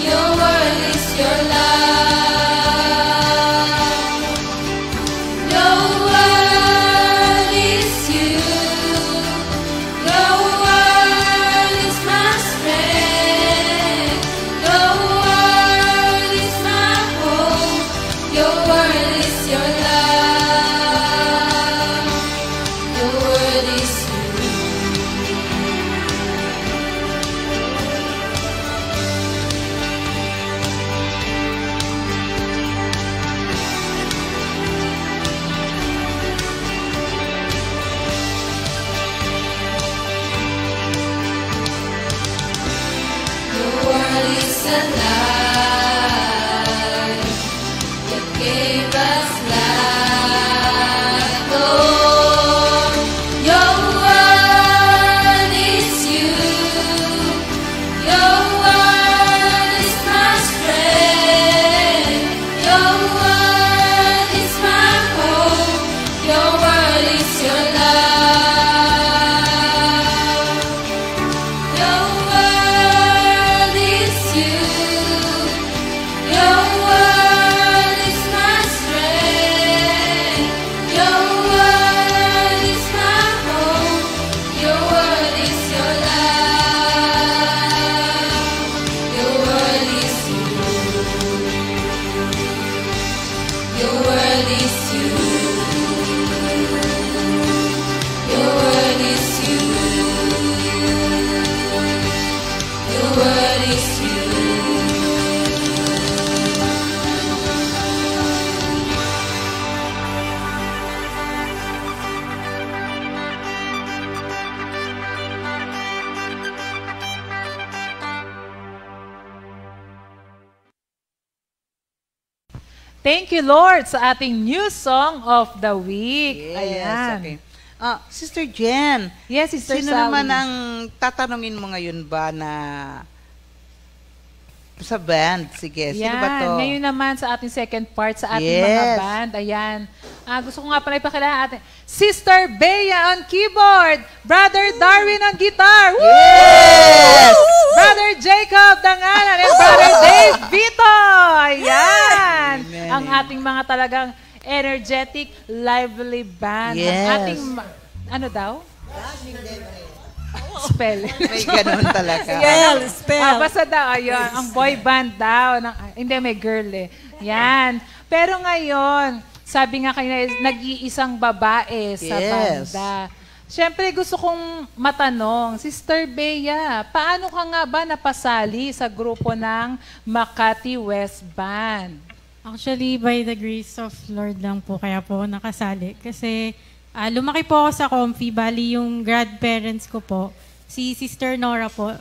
Speaker 3: your word is your love, your word is you. alive. You gave us life, Lord. Your word is you. Your word is my strength. Your word is my hope. Your word is your love. Your word is you. Your word is my strength. Your word is my hope. Your word is your love. Your word is you. Your word is you. Your word is you. Your word is you.
Speaker 6: Thank you, Lord, sa ating new song of the week. Ayan.
Speaker 4: Okay. Sister Jen.
Speaker 6: Yes, Sister
Speaker 4: Sino
Speaker 6: Sally.
Speaker 4: naman ang tatanungin mo ngayon ba na sa band? Sige, sino ba to?
Speaker 6: Ngayon naman sa ating second part sa ating
Speaker 4: Yes.
Speaker 6: mga band. Ayan. Gusto ko nga pala ipakilala atin. Sister Bea on keyboard. Brother Darwin on guitar. Woo!
Speaker 4: Yes!
Speaker 6: Brother Jacob Danganan and Brother Dave Vito. Ayan.
Speaker 4: Amen.
Speaker 6: Ang ating mga talagang energetic, lively band.
Speaker 4: Yes.
Speaker 6: Ang ating, ano daw? Spell.
Speaker 4: May ganun talaga.
Speaker 13: Spell.
Speaker 6: Basta daw, ayun, ang boy band daw. Hindi, may girl eh. Yan. Pero ngayon, sabi nga kayo na nag-iisang babae sa
Speaker 4: Yes.
Speaker 6: banda. Siyempre, gusto kong matanong, Sister Bea, paano ka nga ba napasali sa grupo ng Makati West Band?
Speaker 7: Actually, by the grace of Lord lang po, kaya po ako nakasali. Kasi lumaki po ako sa Comfy, bali yung grandparents ko po. Si Sister Nora po,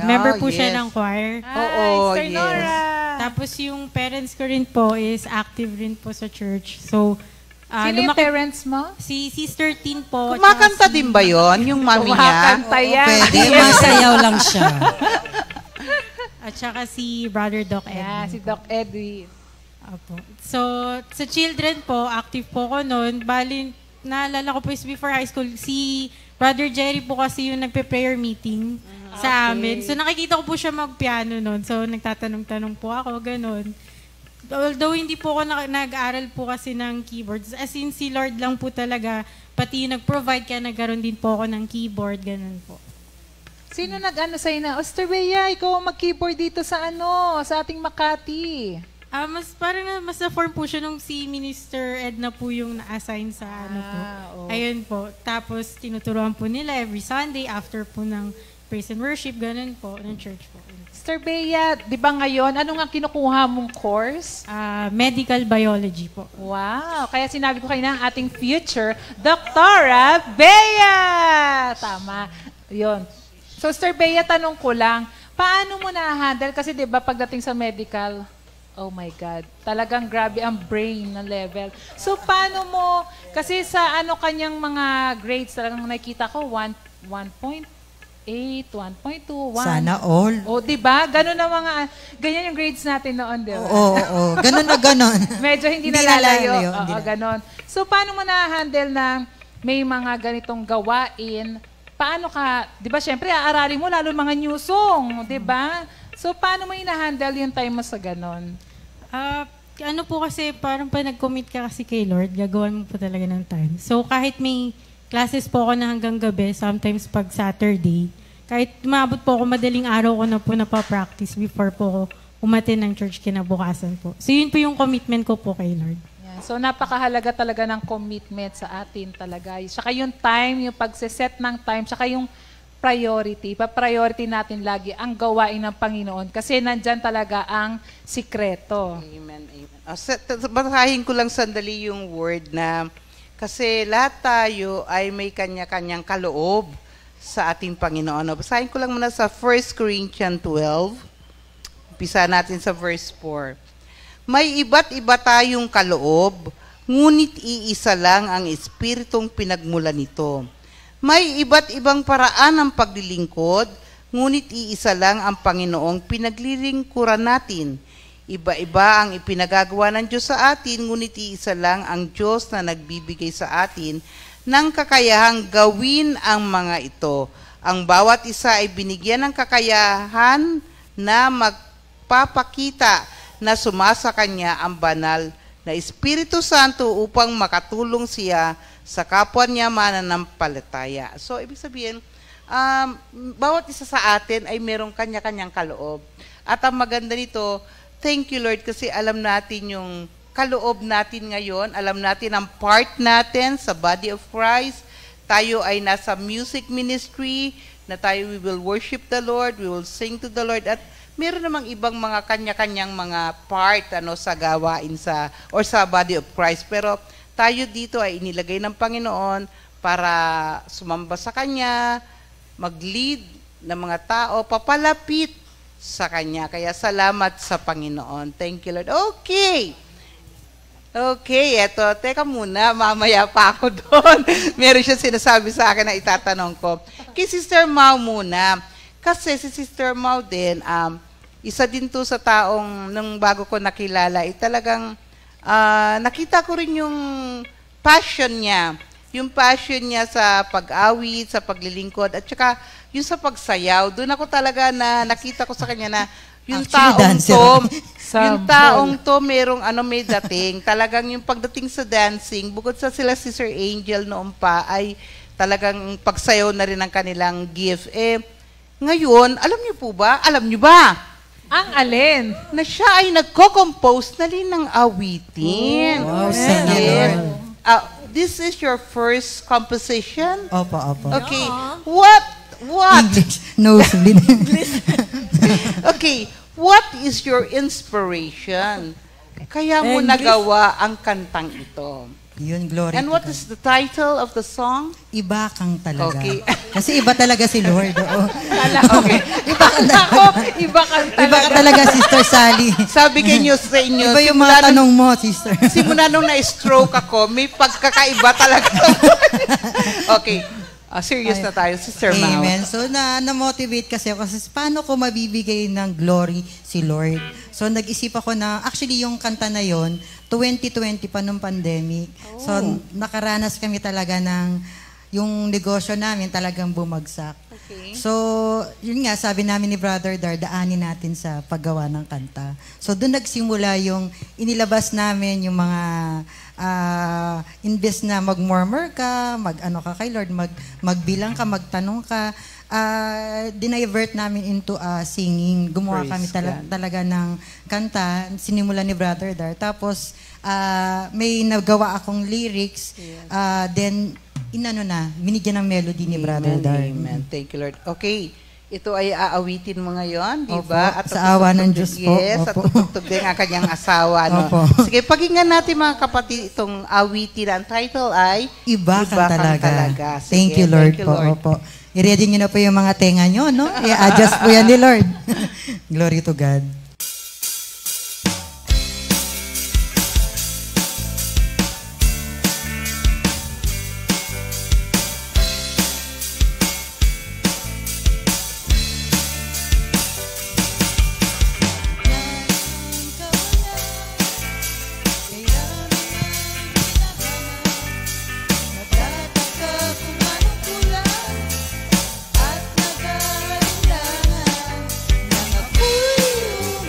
Speaker 7: member po siya
Speaker 4: yes.
Speaker 7: ng choir.
Speaker 4: Oo,
Speaker 6: Sister
Speaker 4: yes.
Speaker 6: Nora!
Speaker 7: Tapos yung parents ko rin po is active rin po sa church. So,
Speaker 6: Sino yung parents mo?
Speaker 7: Si Sister Tin po.
Speaker 4: Kumakanta din ba yon yung mami niya?
Speaker 6: Kumakanta yan.
Speaker 11: Pwede, masayaw lang siya.
Speaker 7: At saka si Brother Doc Edwin.
Speaker 6: Yeah, si Doc Edwin.
Speaker 7: Opo. So, sa children po, active po ko noon. Bali, naalala ko po is before high school, si Brother Jerry po kasi yung nagpe-prayer meeting sa amin. So, nakikita ko po siya mag-piano noon. So, nagtatanong-tanong po ako, ganun. Although hindi po ako nag-aral po kasi ng keyboards. As in, si Lord lang po talaga, pati yung nag-provide, kaya nagkaroon din po ako ng keyboard, ganun po.
Speaker 6: Sino nag-ano sa'yo na, Sister Bea, ikaw ang mag-keyboard dito sa sa ating Makati?
Speaker 7: Mas na-form po siya nung si Minister Edna po yung na-assign sa po. Ayun po. Tapos, tinuturuan po nila every Sunday after po ng praise and worship, ganun po, ng church po.
Speaker 6: Sister Bea, di ba ngayon, ano nga kinukuha mong course?
Speaker 7: Medical biology po.
Speaker 6: Wow! Kaya sinabi ko kayo na ang ating future, Doktora Bea! Tama. Yun. So, Sister Bea, tanong ko lang, paano mo na-handle? Kasi di ba pagdating sa medical, oh my God, talagang grabe ang brain na level. So, paano mo, kasi sa kanyang mga grades, talagang nakikita ko, 1.8, 1.2, 1.
Speaker 5: Sana all.
Speaker 6: O, di ba? Ganun ang ganyan yung grades natin noon, di ba?
Speaker 5: Oo. Ganun na ganun.
Speaker 6: Medyo hindi nalalayo. Oo, ganun. So, paano mo na-handle na may mga ganitong gawain? Paano ka, di ba, syempre, aaralin mo lalo mga new song, di ba? So, paano mo ina-handle yung time mo sa ganun?
Speaker 7: Ano po kasi, parang pa nag-commit ka kasi kay Lord, gagawan mo po talaga ng time. So, kahit may classes po ako na hanggang gabi, sometimes pag Saturday, kahit umabot po ako, madaling araw ko na po napapractice before po ako umatin ng church kinabukasan po. So, yun po yung commitment ko po kay Lord.
Speaker 6: Yeah. So, napakahalaga talaga ng commitment sa atin talaga. Saka yung time, yung pagseset ng time, saka yung priority. Pa-priority natin lagi ang gawain ng Panginoon kasi nandyan talaga ang sikreto.
Speaker 4: Amen. Basahin ko lang sandali yung word na kasi lahat tayo ay may kanya-kanyang kaloob sa ating Panginoon. Basahin ko lang muna sa 1 Corinthians 12. Umpisa natin sa verse 4. May iba't iba tayong kaloob, ngunit iisa lang ang Espiritong pinagmula nito. May iba't ibang paraan ng paglilingkod, ngunit iisa lang ang Panginoong pinaglilingkuran natin. Iba-iba ang ipinagagawa ng Diyos sa atin, ngunit iisa lang ang Diyos na nagbibigay sa atin ng kakayahang gawin ang mga ito. Ang bawat isa ay binigyan ng kakayahan na magpapakita na sumasa kanya ang banal na Espiritu Santo upang makatulong siya sa kapwa niya mananampalataya. So, ibig sabihin, bawat isa sa atin ay merong kanya-kanyang kaloob. At ang maganda nito, thank you Lord kasi alam natin yung kaloob natin ngayon, alam natin ang part natin sa body of Christ. Tayo ay nasa music ministry, na tayo we will worship the Lord, we will sing to the Lord, at meron namang ibang mga kanya-kanyang mga part sa gawain or sa body of Christ. Pero tayo dito ay inilagay ng Panginoon para sumamba sa Kanya, mag-lead ng mga tao, papalapit sa Kanya. Kaya salamat sa Panginoon. Thank you, Lord. Okay, eto. Teka muna, mamaya pa ako doon. Meron siya sinasabi sa akin na itatanong ko. Kay Sister Mau muna. Kasi si Sister Mau din, isa din to sa taong nung bago ko nakilala, talagang nakita ko rin yung passion niya. Yung passion niya sa pag-awit, sa paglilingkod, at saka yung sa pagsayaw. Doon ako talaga na nakita ko sa kanya na yung taong to merong may dating. Talagang yung pagdating sa dancing, bukod sa sila Sister Angel noon pa, ay talagang pagsayaw na rin ang kanilang gift. Ngayon, alam niyo ba?
Speaker 6: Ang alin?
Speaker 4: Na siya ay nagko-compose na rin ng awitin.
Speaker 5: Wow, thank you, Lord.
Speaker 4: This is your first composition?
Speaker 5: Opo.
Speaker 4: Okay. What?
Speaker 5: English. No,
Speaker 4: Okay. What is your inspiration? Kaya mo nagawa ang kantang ito.
Speaker 5: Yun, glory.
Speaker 4: And what is the title of the song?
Speaker 5: Iba kang talaga.
Speaker 4: Okay.
Speaker 5: Kasi iba talaga si Lord.
Speaker 4: Okay.
Speaker 6: Iba ka
Speaker 5: talaga, Sister Sally.
Speaker 4: Sabi kayo sa inyo,
Speaker 5: iba yung mga tanong mo, Sister.
Speaker 4: Simula nung na-stroke ako, may pagkakaiba talaga. Okay. Serious na tayo, Sister Mau.
Speaker 5: Amen. So, na-motivate kasi ako. Kasi paano ko mabibigay ng glory si Lord? So, nag-isip ako na, actually, yung kanta na yon 2020 pa nung pandemic. So, nakaranas kami talaga ng, yung negosyo namin talagang bumagsak.
Speaker 4: Okay.
Speaker 5: So, yun nga, sabi namin ni Brother Dar, daanin natin sa paggawa ng kanta. So, doon nagsimula yung inilabas namin yung mga imbes na mag-murmur ka, mag-ano ka kay Lord, magbilang ka, magtanong ka, dinivert namin into singing. Gumawa kami talaga ng kanta, sinimula ni Brother Dar. Tapos, may nagawa akong lyrics, then, binigyan ng melody ni Brother Dar.
Speaker 4: Amen. Thank you, Lord. Okay. Ito ay aawitin mo ngayon, di ba?
Speaker 5: At sa awa ng Diyos po.
Speaker 4: Yes, at tutugtog din ang kanyang asawa. No? Sige, pakinggan natin mga kapatid itong awitin. Ang title ay
Speaker 5: Iba Kang Talaga.
Speaker 4: Sige,
Speaker 5: Thank you, Lord. Opo. I-ready nyo na po yung mga tenga nyo, no? I-adjust po yan ni Lord. Glory to God.
Speaker 3: At nag-aalinlangan ng ako'y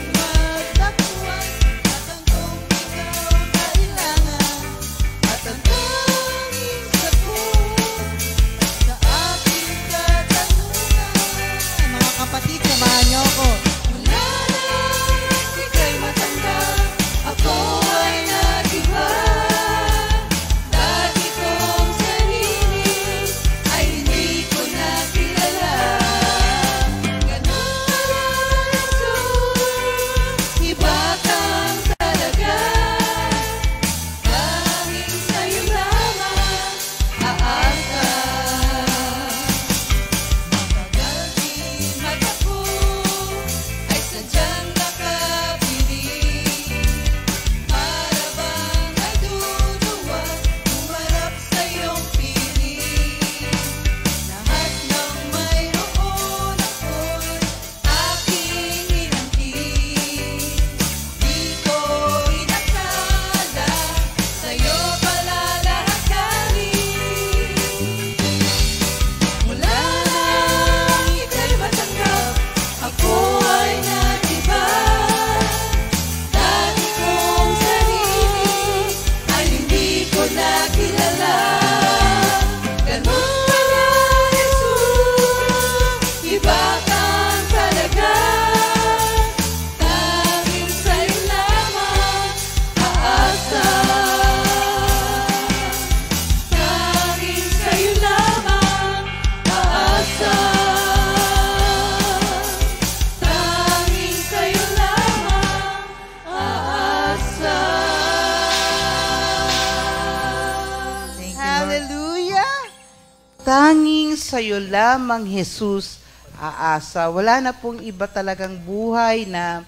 Speaker 4: sa'yo lamang, Jesus, aasa. Wala na pong iba talagang buhay na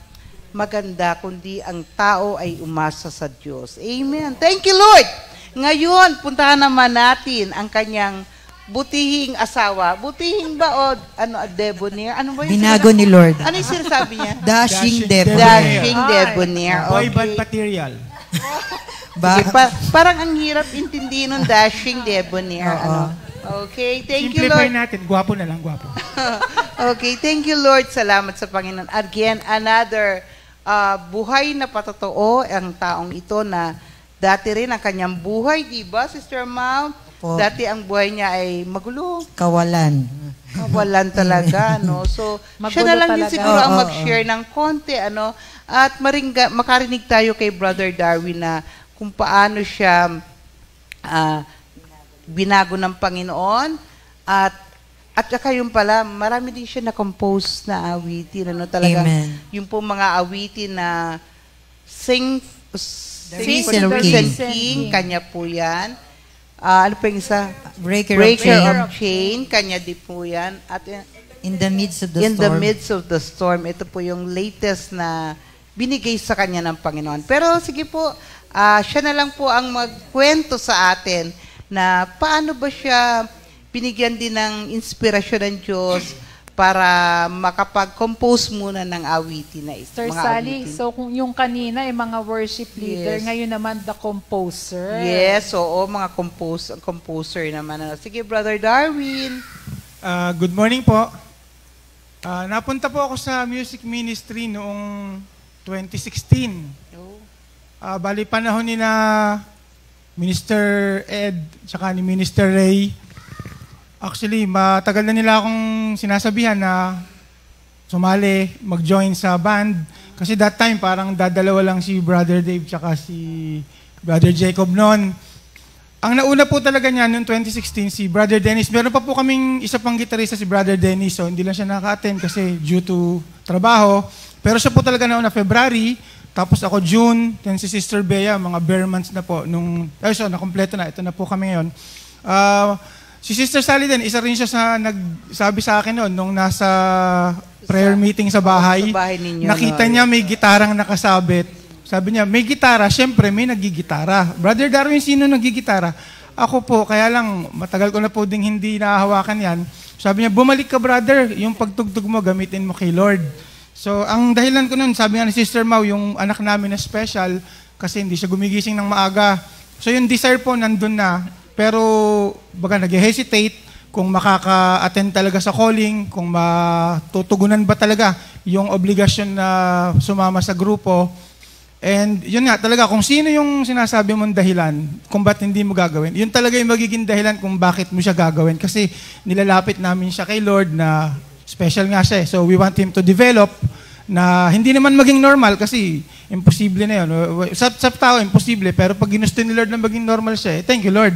Speaker 4: maganda, kundi ang tao ay umasa sa Diyos. Amen. Thank you, Lord. Ngayon, puntahan naman natin ang kanyang butihing asawa. Butihing ba o debonair? Ano ba yung
Speaker 5: Binago ni Lord.
Speaker 4: Ano yung sinasabi niya?
Speaker 5: Dashing debonair.
Speaker 4: Dashing debonair.
Speaker 10: Boy band material.
Speaker 4: Sige, parang ang hirap intindihin ng dashing debonair. Ano? Okay, thank you,
Speaker 10: Simplify
Speaker 4: Lord.
Speaker 10: natin. Gwapo na lang, gwapo.
Speaker 4: Okay, thank you, Lord. Salamat sa Panginoon. Again, another buhay na patotoo ang taong ito na dati rin ang kanyang buhay, di ba, Sister Mau? Dati ang buhay niya ay magulo.
Speaker 5: Kawalan.
Speaker 4: Kawalan talaga, no? So, siya
Speaker 6: Magulo
Speaker 4: na lang din
Speaker 6: talaga.
Speaker 4: siguro ang mag-share ng konti, ano? At makarinig tayo kay Brother Darwin na kung paano siya binago ng Panginoon at saka yung pala, marami din siya na-compose na awitin, ano? Talaga,
Speaker 5: Amen.
Speaker 4: yung po mga awitin na Sing
Speaker 5: Risen
Speaker 4: for the
Speaker 5: King.
Speaker 4: Risen King, kanya po yan. Ano pa yung isa?
Speaker 5: Breaker
Speaker 4: of Chain. Kanya din po yan. At
Speaker 5: In the midst of the
Speaker 4: in
Speaker 5: storm.
Speaker 4: the midst of the storm. Ito po yung latest na binigay sa kanya ng Panginoon. Pero sige po, siya na lang po ang magkwento sa atin na paano ba siya binigyan din ng inspirasyon ng Diyos para makapag-compose muna ng awitin na ito.
Speaker 6: Sir Sally, so kung yung kanina ay mga worship leader,
Speaker 4: Yes.
Speaker 6: ngayon naman the composer.
Speaker 4: Yes, oo, mga composer naman. Sige, Brother Darwin.
Speaker 10: Good morning po. Napunta po ako sa music ministry noong 2016. Bali panahon ni na Minister Ed tsaka ni Minister Ray. Actually, matagal na nila akong sinasabihan na sumali, mag-join sa band. Kasi that time, parang dadalawa lang si Brother Dave tsaka si Brother Jacob noon. Ang nauna po talaga niya noong 2016, si Brother Dennis. Meron pa po kaming isa pang gitarista, si Brother Dennis. So, hindi lang siya naka-attend kasi due to trabaho. Pero siya po talaga nauna February. Tapos ako June, then si Sister Bea, mga bare months na po. So, nakompleto na. Ito na po kami ngayon. Si Sister Sally din, isa rin siya sa nagsabi sa akin noon nung nasa prayer meeting sa bahay.
Speaker 4: Sa bahay ninyo,
Speaker 10: Nakita niya may gitarang nakasabit. Sabi niya, may gitara, syempre may nagigitara. Brother Darwin, sino nagigitara? Ako po, kaya lang matagal ko na po ding hindi nahahawakan yan. Sabi niya, bumalik ka brother, yung pagtugtog mo gamitin mo kay Lord. So ang dahilan ko noon, sabi nga ni Sister Mau, yung anak namin na special, kasi hindi siya gumigising ng maaga. So yung desire po nandun na. Pero baga nag-hesitate kung makaka-attend talaga sa calling, kung matutugunan ba talaga yung obligasyon na sumama sa grupo. And yun nga talaga, kung sino yung sinasabi mong dahilan kung ba't hindi mo gagawin, yun talaga yung magiging dahilan kung bakit mo siya gagawin. Kasi nilalapit namin siya kay Lord na special nga siya. So we want him to develop na hindi naman maging normal kasi imposible na yun. Sa tao, imposible. Pero pag ginusto ni Lord na maging normal siya, thank you Lord.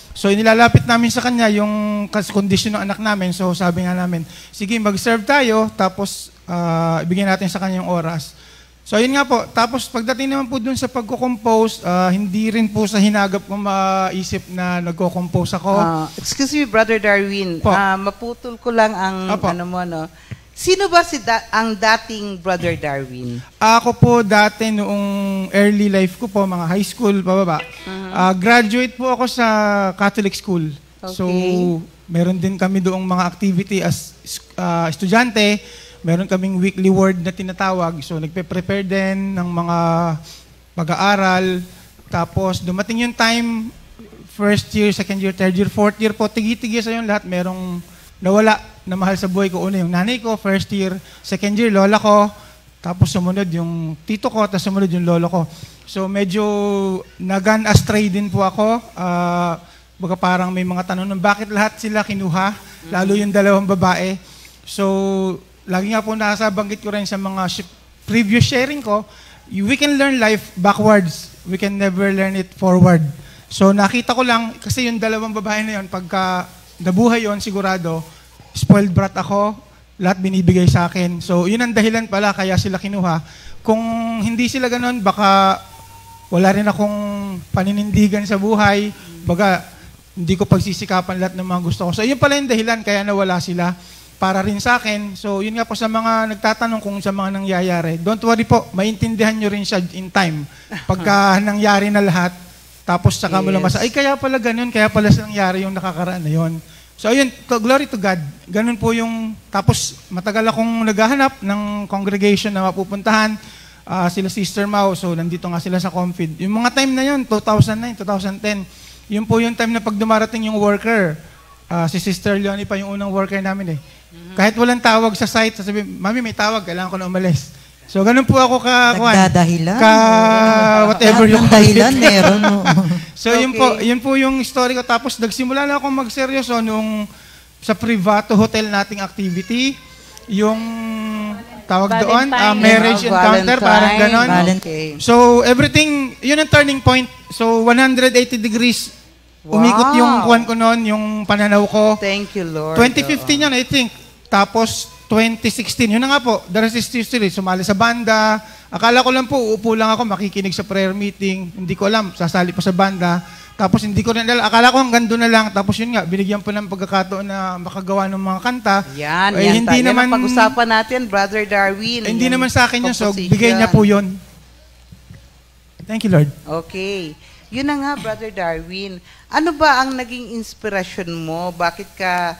Speaker 10: So, nilalapit namin sa kanya yung kondisyon ng anak namin. So, sabi nga namin, sige, mag-serve tayo, tapos ibigyan natin sa kanya yung oras. So, yun nga po. Tapos, pagdating naman po dun sa pagko-compose, hindi rin po sa hinagap ko maisip na nagko-compose ako.
Speaker 4: Excuse me, Brother Darwin. Maputol ko lang ang ano mo, no? Sino ba ang dating Brother Darwin?
Speaker 10: Ako po dati noong early life ko po, mga high school, pababa. Graduate po ako sa Catholic school.
Speaker 4: Okay.
Speaker 10: So, meron din kami doong mga activity as estudyante. Meron kaming weekly word na tinatawag. So, nagpe-prepare din ng mga pag-aaral. Tapos, dumating yung time, first year, second year, third year, fourth year po, tigi-tigi sa yung lahat. Merong nawala na mahal sa buhay ko. Una yung nanay ko, first year, second year, lola ko. Tapos sumunod yung tito ko, tapos sumunod yung lolo ko. So medyo nagan astray din po ako. Baga parang may mga tanong ng bakit lahat sila kinuha, lalo yung dalawang babae. So lagi nga po nasabanggit ko rin sa mga previous sharing ko, we can learn life backwards. We can never learn it forward. So nakita ko lang, kasi yung dalawang babae na yun, pagka nabuhay yun, sigurado, spoiled brat ako, lahat binibigay sa akin. So, yun ang dahilan pala kaya sila kinuha. Kung hindi sila ganun, baka wala rin akong paninindigan sa buhay. Baga, hindi ko pagsisikapan lahat ng mga gusto ko. So, yun pala yung dahilan kaya nawala sila para rin sa akin. So, yun nga po sa mga nagtatanong kung sa mga nangyayari. Don't worry po, maintindihan nyo rin siya in time. Pagka nangyari na lahat, tapos saka mo lang masa, ay kaya pala ganun, kaya pala nangyari yung nakakaraan na yun. So, ayun, glory to God. Ganun po yung, tapos matagal akong naghahanap ng congregation na mapupuntahan. Sila Sister Mau, so nandito nga sila sa Confid. Yung mga time na yun, 2009, 2010, yun po yung time na pag dumarating yung worker, si Sister Leonie pa yung unang worker namin eh. Kahit walang tawag sa site, sasabihin, Mami, may tawag, kailangan ko na umalis. So, ganun po ako
Speaker 5: nagdadahilan.
Speaker 10: Whatever yung
Speaker 5: dahilan, meron.
Speaker 10: So, okay. Yun po yung story ko. Tapos, nagsimula na akong magseryoso nung sa Privato Hotel nating activity. Yung tawag doon, marriage encounter, parang ganon.
Speaker 4: Okay.
Speaker 10: So, everything, yun ang turning point. So, 180 degrees. Umikot yung kuwan ko noon, yung pananaw ko.
Speaker 4: Thank you, Lord.
Speaker 10: 2015 yun, I think. Tapos, 2016, yun na nga po, the rest is history. Sumali sa banda. Akala ko lang po, uupo lang ako, makikinig sa prayer meeting. Hindi ko alam, sasali pa sa banda. Tapos hindi ko rin alam. Akala ko hanggang doon na lang. Tapos yun nga, binigyan po ng pagkakataon na makagawa ng mga kanta.
Speaker 4: Yan,
Speaker 10: hindi
Speaker 4: yan
Speaker 10: naman,
Speaker 4: ang pag-usapan natin, Brother Darwin.
Speaker 10: Hindi naman sa akin yun, so bigay niya po yun. Thank you, Lord.
Speaker 4: Okay. Yun na nga, Brother Darwin. Ano ba ang naging inspirasyon mo? Bakit ka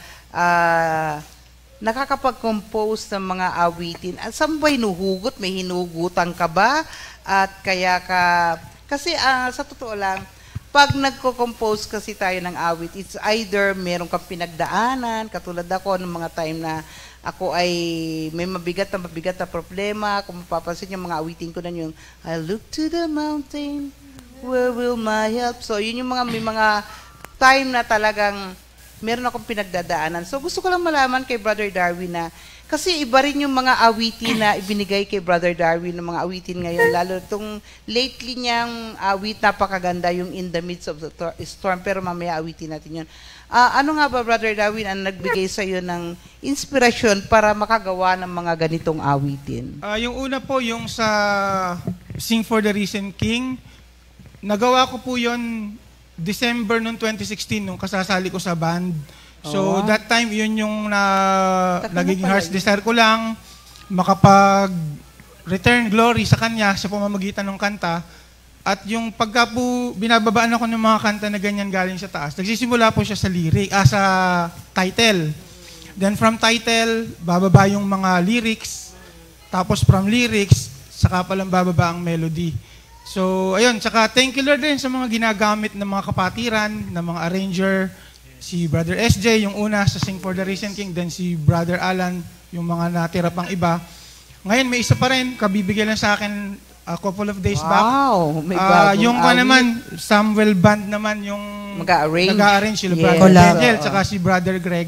Speaker 4: nakakapag-compose ng mga awitin? At saan ba hinuhugot? May hinugutan ka ba? At kaya ka... Kasi sa totoo lang, pag nagko-compose kasi tayo ng awit, it's either meron kang pinagdaanan, katulad ako ng mga time na ako ay may mabigat na problema. Kung mapapansin yung mga awitin ko na yung I look to the mountain, where will my help? So, yun yung may mga time na talagang meron akong pinagdadaanan. So, gusto ko lang malaman kay Brother Darwin na, kasi iba rin yung mga awitin na ibinigay kay Brother Darwin, ng mga awitin ngayon. Lalo itong lately niyang awit, napakaganda yung In the Midst of the Storm. Pero mamaya awitin natin yun. Ano nga ba, Brother Darwin, ang nagbigay sa iyo ng inspirasyon para makagawa ng mga ganitong awitin?
Speaker 10: Yung una po, yung sa Sing for the Risen King, nagawa ko po yun December noong 2016, nung kasasali ko sa band. So, that time, yun yung naging heart's desire ko lang, makapag-return glory sa Kanya sa pamamagitan ng kanta. At yung pagka po binababaan ako ng mga kanta na ganyan galing sa taas, nagsisimula po siya sa sa title. Then from title, bababa yung mga lyrics. Tapos from lyrics, saka palang bababa ang melody. So, ayun, saka thank you Lord din sa mga ginagamit ng mga kapatiran, ng mga arranger, si Brother SJ, yung una sa Sing for the Risen King, then si Brother Alan, yung mga natira pang iba. Ngayon, may isa pa rin, kabibigay lang sa akin a couple of days back.
Speaker 4: May bagong
Speaker 10: yung pa naman, Samuel Band naman, yung nag-arrange sila, Brother Daniel, saka si Brother Greg.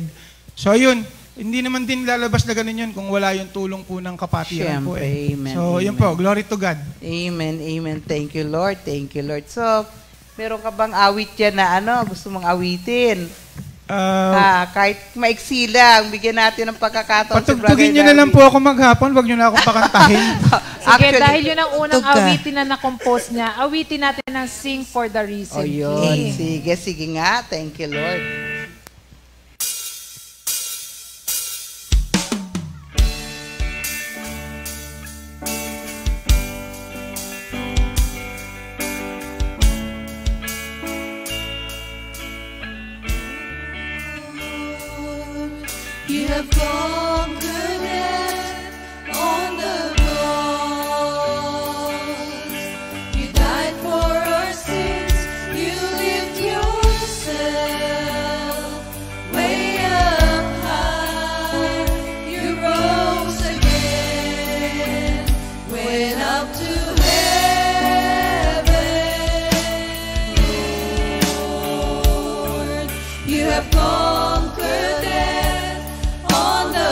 Speaker 10: So, ayun, hindi naman din lalabas na ganun yun kung wala yung tulong po ng kapatiran po.
Speaker 4: Amen,
Speaker 10: so, yun po, glory to God.
Speaker 4: Amen, amen. Thank you, Lord. Thank you, Lord. So, meron ka bang awit yan na gusto mong awitin? Kahit maiksi lang, bigyan natin ng pagkakataon si Brother
Speaker 10: Patugtugin nyo na lang po ako maghapon, wag nyo na akong pakantahin.
Speaker 6: Sige, dahil yun ang unang awitin na na-compose niya, awitin natin ng Sing for the Risen King.
Speaker 4: Sige nga. Thank you, Lord.
Speaker 3: You have conquered death on the cross. You died for our sins. You lived yourself way up high. You rose again, went up to heaven. Lord, you have conquered death on the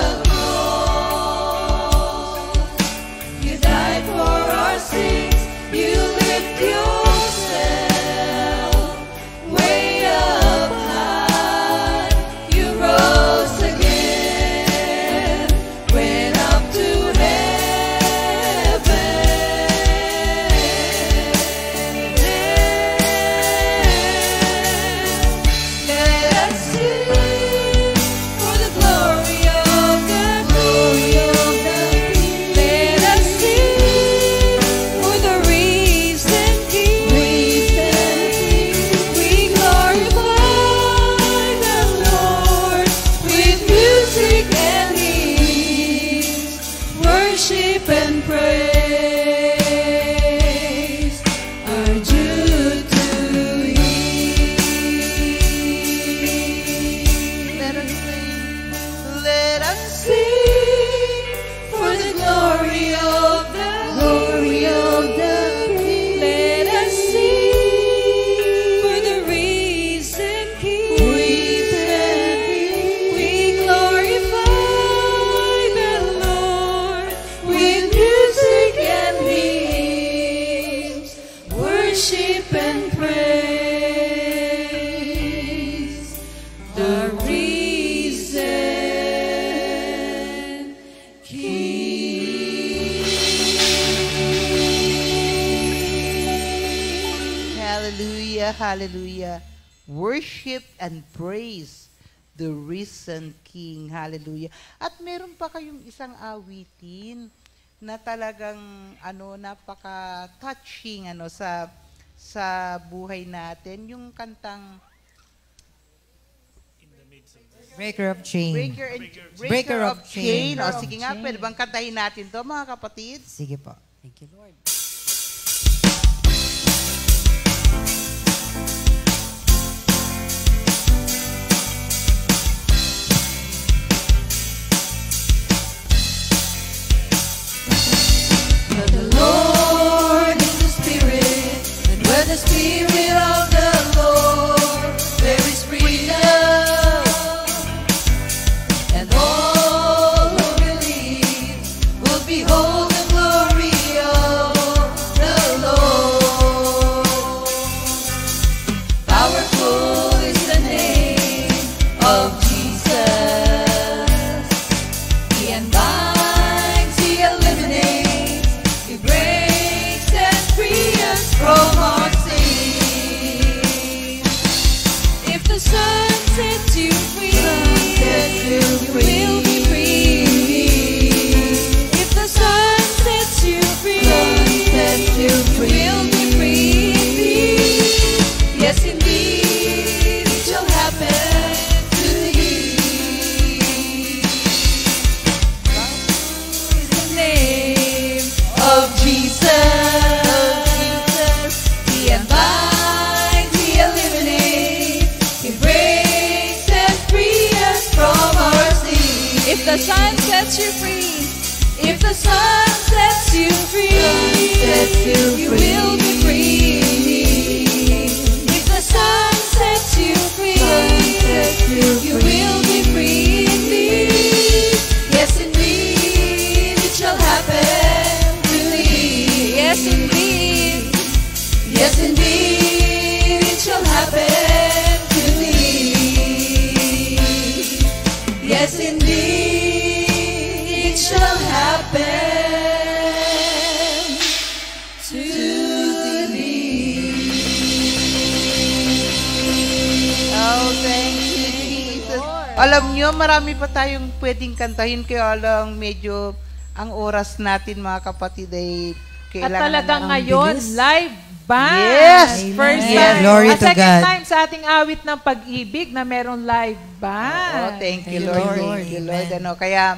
Speaker 4: hallelujah, hallelujah. Worship and praise the risen King. Hallelujah. At meron pa kayong isang awitin na talagang napaka-touching sa buhay natin. Yung kantang
Speaker 5: Breaker of chain.
Speaker 4: Breaker of chain. O sige nga, pwede bang kantahin natin to mga kapatid?
Speaker 5: Sige po.
Speaker 11: Thank you, Lord.
Speaker 3: But the Lord is the Spirit, and where the Spirit of the Lord, there is freedom. And all who believe will behold the glory of the Lord. Powerful is the name of Jesus. He unbinds, He eliminates, He breaks and frees us from our sin. If the Son sets you free, you will be free. If the Son sets you free, you will be free. Yes, indeed, it shall happen to thee. Is the name of Jesus. He unbinds, He eliminates, He breaks and frees us from our sin. If the Son sets you free, if the Son sets you free, you will be free. If the Son sets you free, you will be free indeed. Yes, indeed, it shall happen to thee. Yes, indeed. Yes, indeed, it shall happen to thee. Yes, indeed, it shall happen to thee.
Speaker 4: Oh, thank you, Jesus. Alam nyo, marami pa tayong pwedeng kantahin, kaya lang medyo ang oras natin, mga kapatid, ay
Speaker 6: At
Speaker 4: kailangan
Speaker 6: talagang
Speaker 4: ng
Speaker 6: ngayon,
Speaker 4: bilis.
Speaker 6: live band.
Speaker 4: Yes!
Speaker 6: First
Speaker 4: Amen.
Speaker 6: time.
Speaker 5: Glory
Speaker 6: At
Speaker 5: to
Speaker 6: second
Speaker 5: God.
Speaker 6: time sa ating awit ng pag-ibig na merong live band.
Speaker 4: Oh, thank you,
Speaker 5: Thank you,
Speaker 4: Lord.
Speaker 5: Lord.
Speaker 4: Thank you, Lord.
Speaker 5: Amen.
Speaker 4: Kaya,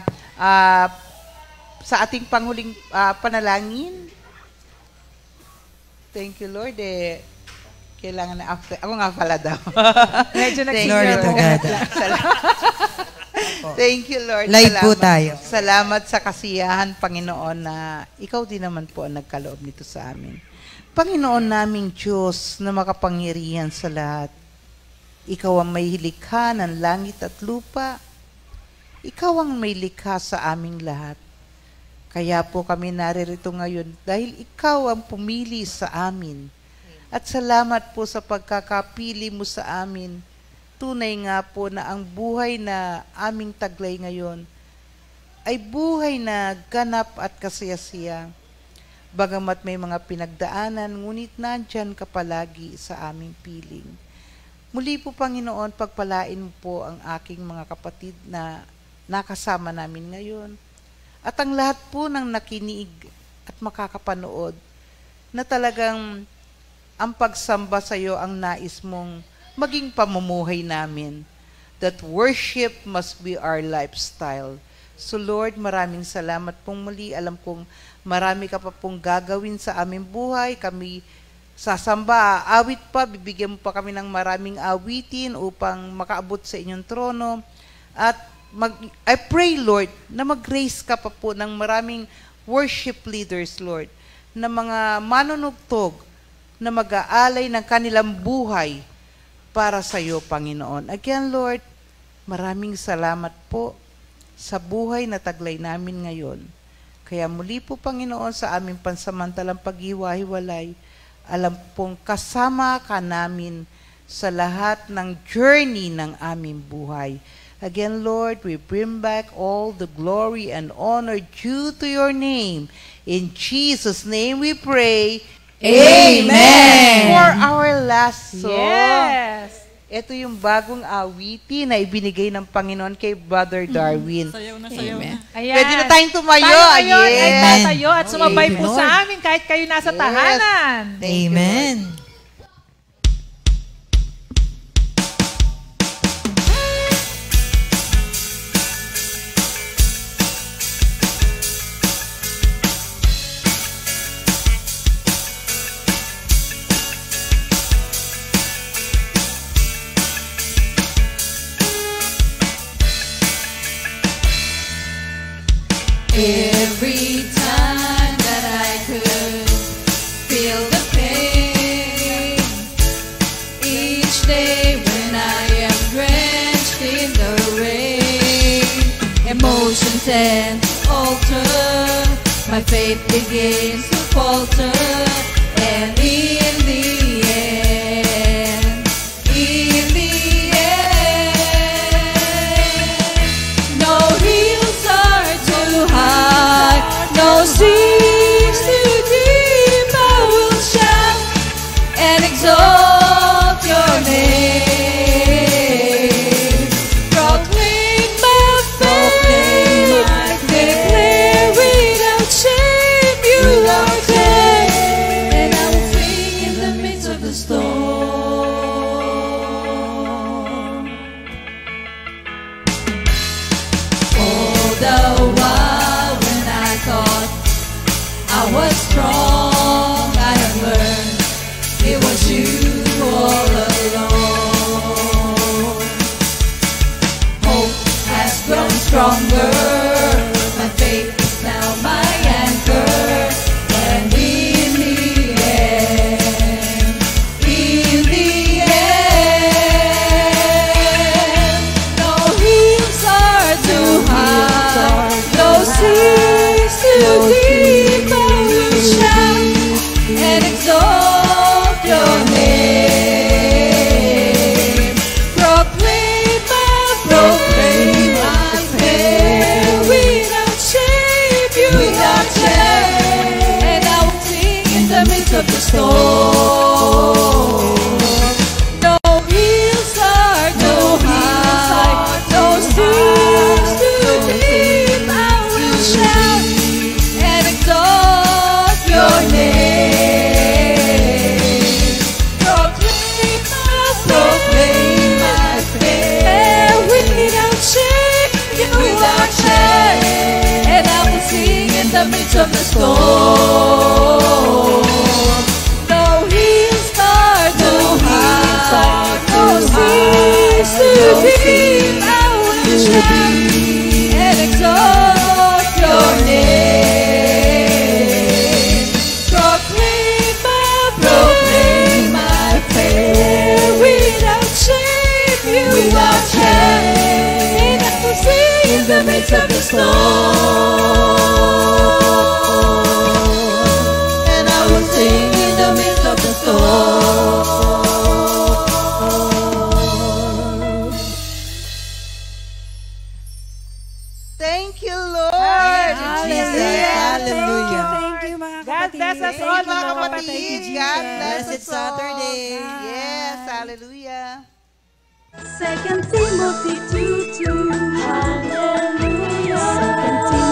Speaker 4: sa ating panghuling panalangin, thank you, Lord, kailangan na after. Ako nga pala daw.
Speaker 6: Medyo
Speaker 4: Thank
Speaker 5: Glory
Speaker 4: you,
Speaker 5: to
Speaker 4: Lord.
Speaker 5: God.
Speaker 4: Thank you, Lord.
Speaker 5: Live po tayo.
Speaker 4: Salamat sa kasiyahan, Panginoon, na ikaw din naman po ang nagkaloob nito sa amin. Panginoon naming Diyos na makapangyarihan sa lahat, ikaw ang may likha ng langit at lupa. Ikaw ang may likha sa aming lahat. Kaya po kami naririto ngayon dahil ikaw ang pumili sa amin. At salamat po sa pagkakapili mo sa amin. Tunay nga po na ang buhay na aming taglay ngayon ay buhay na ganap at kasiyasiya. Bagamat may mga pinagdaanan, ngunit nandyan ka palagi sa aming piling. Muli po, Panginoon, pagpalain mo po ang aking mga kapatid na nakasama namin ngayon. At ang lahat po ng nakinig at makakapanood na talagang ang pagsamba sa iyo ang nais mong maging pamumuhay namin. That worship must be our lifestyle. So Lord, maraming salamat pong muli. Alam kong marami ka pa pong gagawin sa aming buhay. Kami sasamba, awit pa, bibigyan mo pa kami ng maraming awitin upang makaabot sa inyong trono. At I pray, Lord, na mag-raise ka pa po ng maraming worship leaders, Lord, na mga manunugtog na mag-aalay ng kanilang buhay para sa iyo, Panginoon. Again, Lord, maraming salamat po sa buhay na taglay namin ngayon. Kaya muli po, Panginoon, sa aming pansamantalang paghiwa-hiwalay, alam pong kasama ka namin sa lahat ng journey ng aming buhay. Again, Lord, we bring back all the glory and honor due to your name. In Jesus' name we pray. Amen! For our last song,
Speaker 6: Yes!
Speaker 4: ito yung bagong awiti na ibinigay ng Panginoon kay Brother Darwin.
Speaker 13: Sayaw na, sayaw na.
Speaker 6: Ayan.
Speaker 4: Pwede na tayong tumayo.
Speaker 6: Tayo ngayon ay
Speaker 4: Yes.
Speaker 6: tatayo at sumabay
Speaker 5: Amen.
Speaker 6: po sa amin kahit kayo nasa tahanan.
Speaker 5: Amen.
Speaker 3: Every time that I could feel the pain, each day when I am drenched in the rain, emotions tend to alter, my faith begins to falter, and in the end, no hills are too high, no seas too deep. I will shout and exalt your name. Proclaim my faith, declare without shame you are great, and I will sing in the midst of the storm. All the while when I thought I was strong, I have learned it was you all alone. Hope has grown stronger, my faith is now my anchor, and in the end, no hills are too high, no seas too deep. I will shout and exalt your name. Proclaim my faith without shame. You are great, and I will sing in the midst of the storm. No hills are too high, no seas too deep. I will shout and exalt your name. Proclaim my faith without shame. You are great, and I will sing in the midst of the storm. No hills are too high, no seas too deep. I will shout and exalt your name. Proclaim my faith without shame. You are great, and I will sing in the midst of the storm. And I will sing in the midst of the storm.
Speaker 4: Thank you, Lord.
Speaker 5: Jesus. Hallelujah.
Speaker 13: Thank you, mga
Speaker 6: God bless us
Speaker 4: Thank
Speaker 6: all,
Speaker 4: you, mga kapatid.
Speaker 6: kapatid.
Speaker 4: God bless
Speaker 5: Blessed
Speaker 4: us all.
Speaker 5: Saturday.
Speaker 4: Yes, hallelujah.
Speaker 3: 2 Timothy 2:2. Hallelujah. 2 Timothy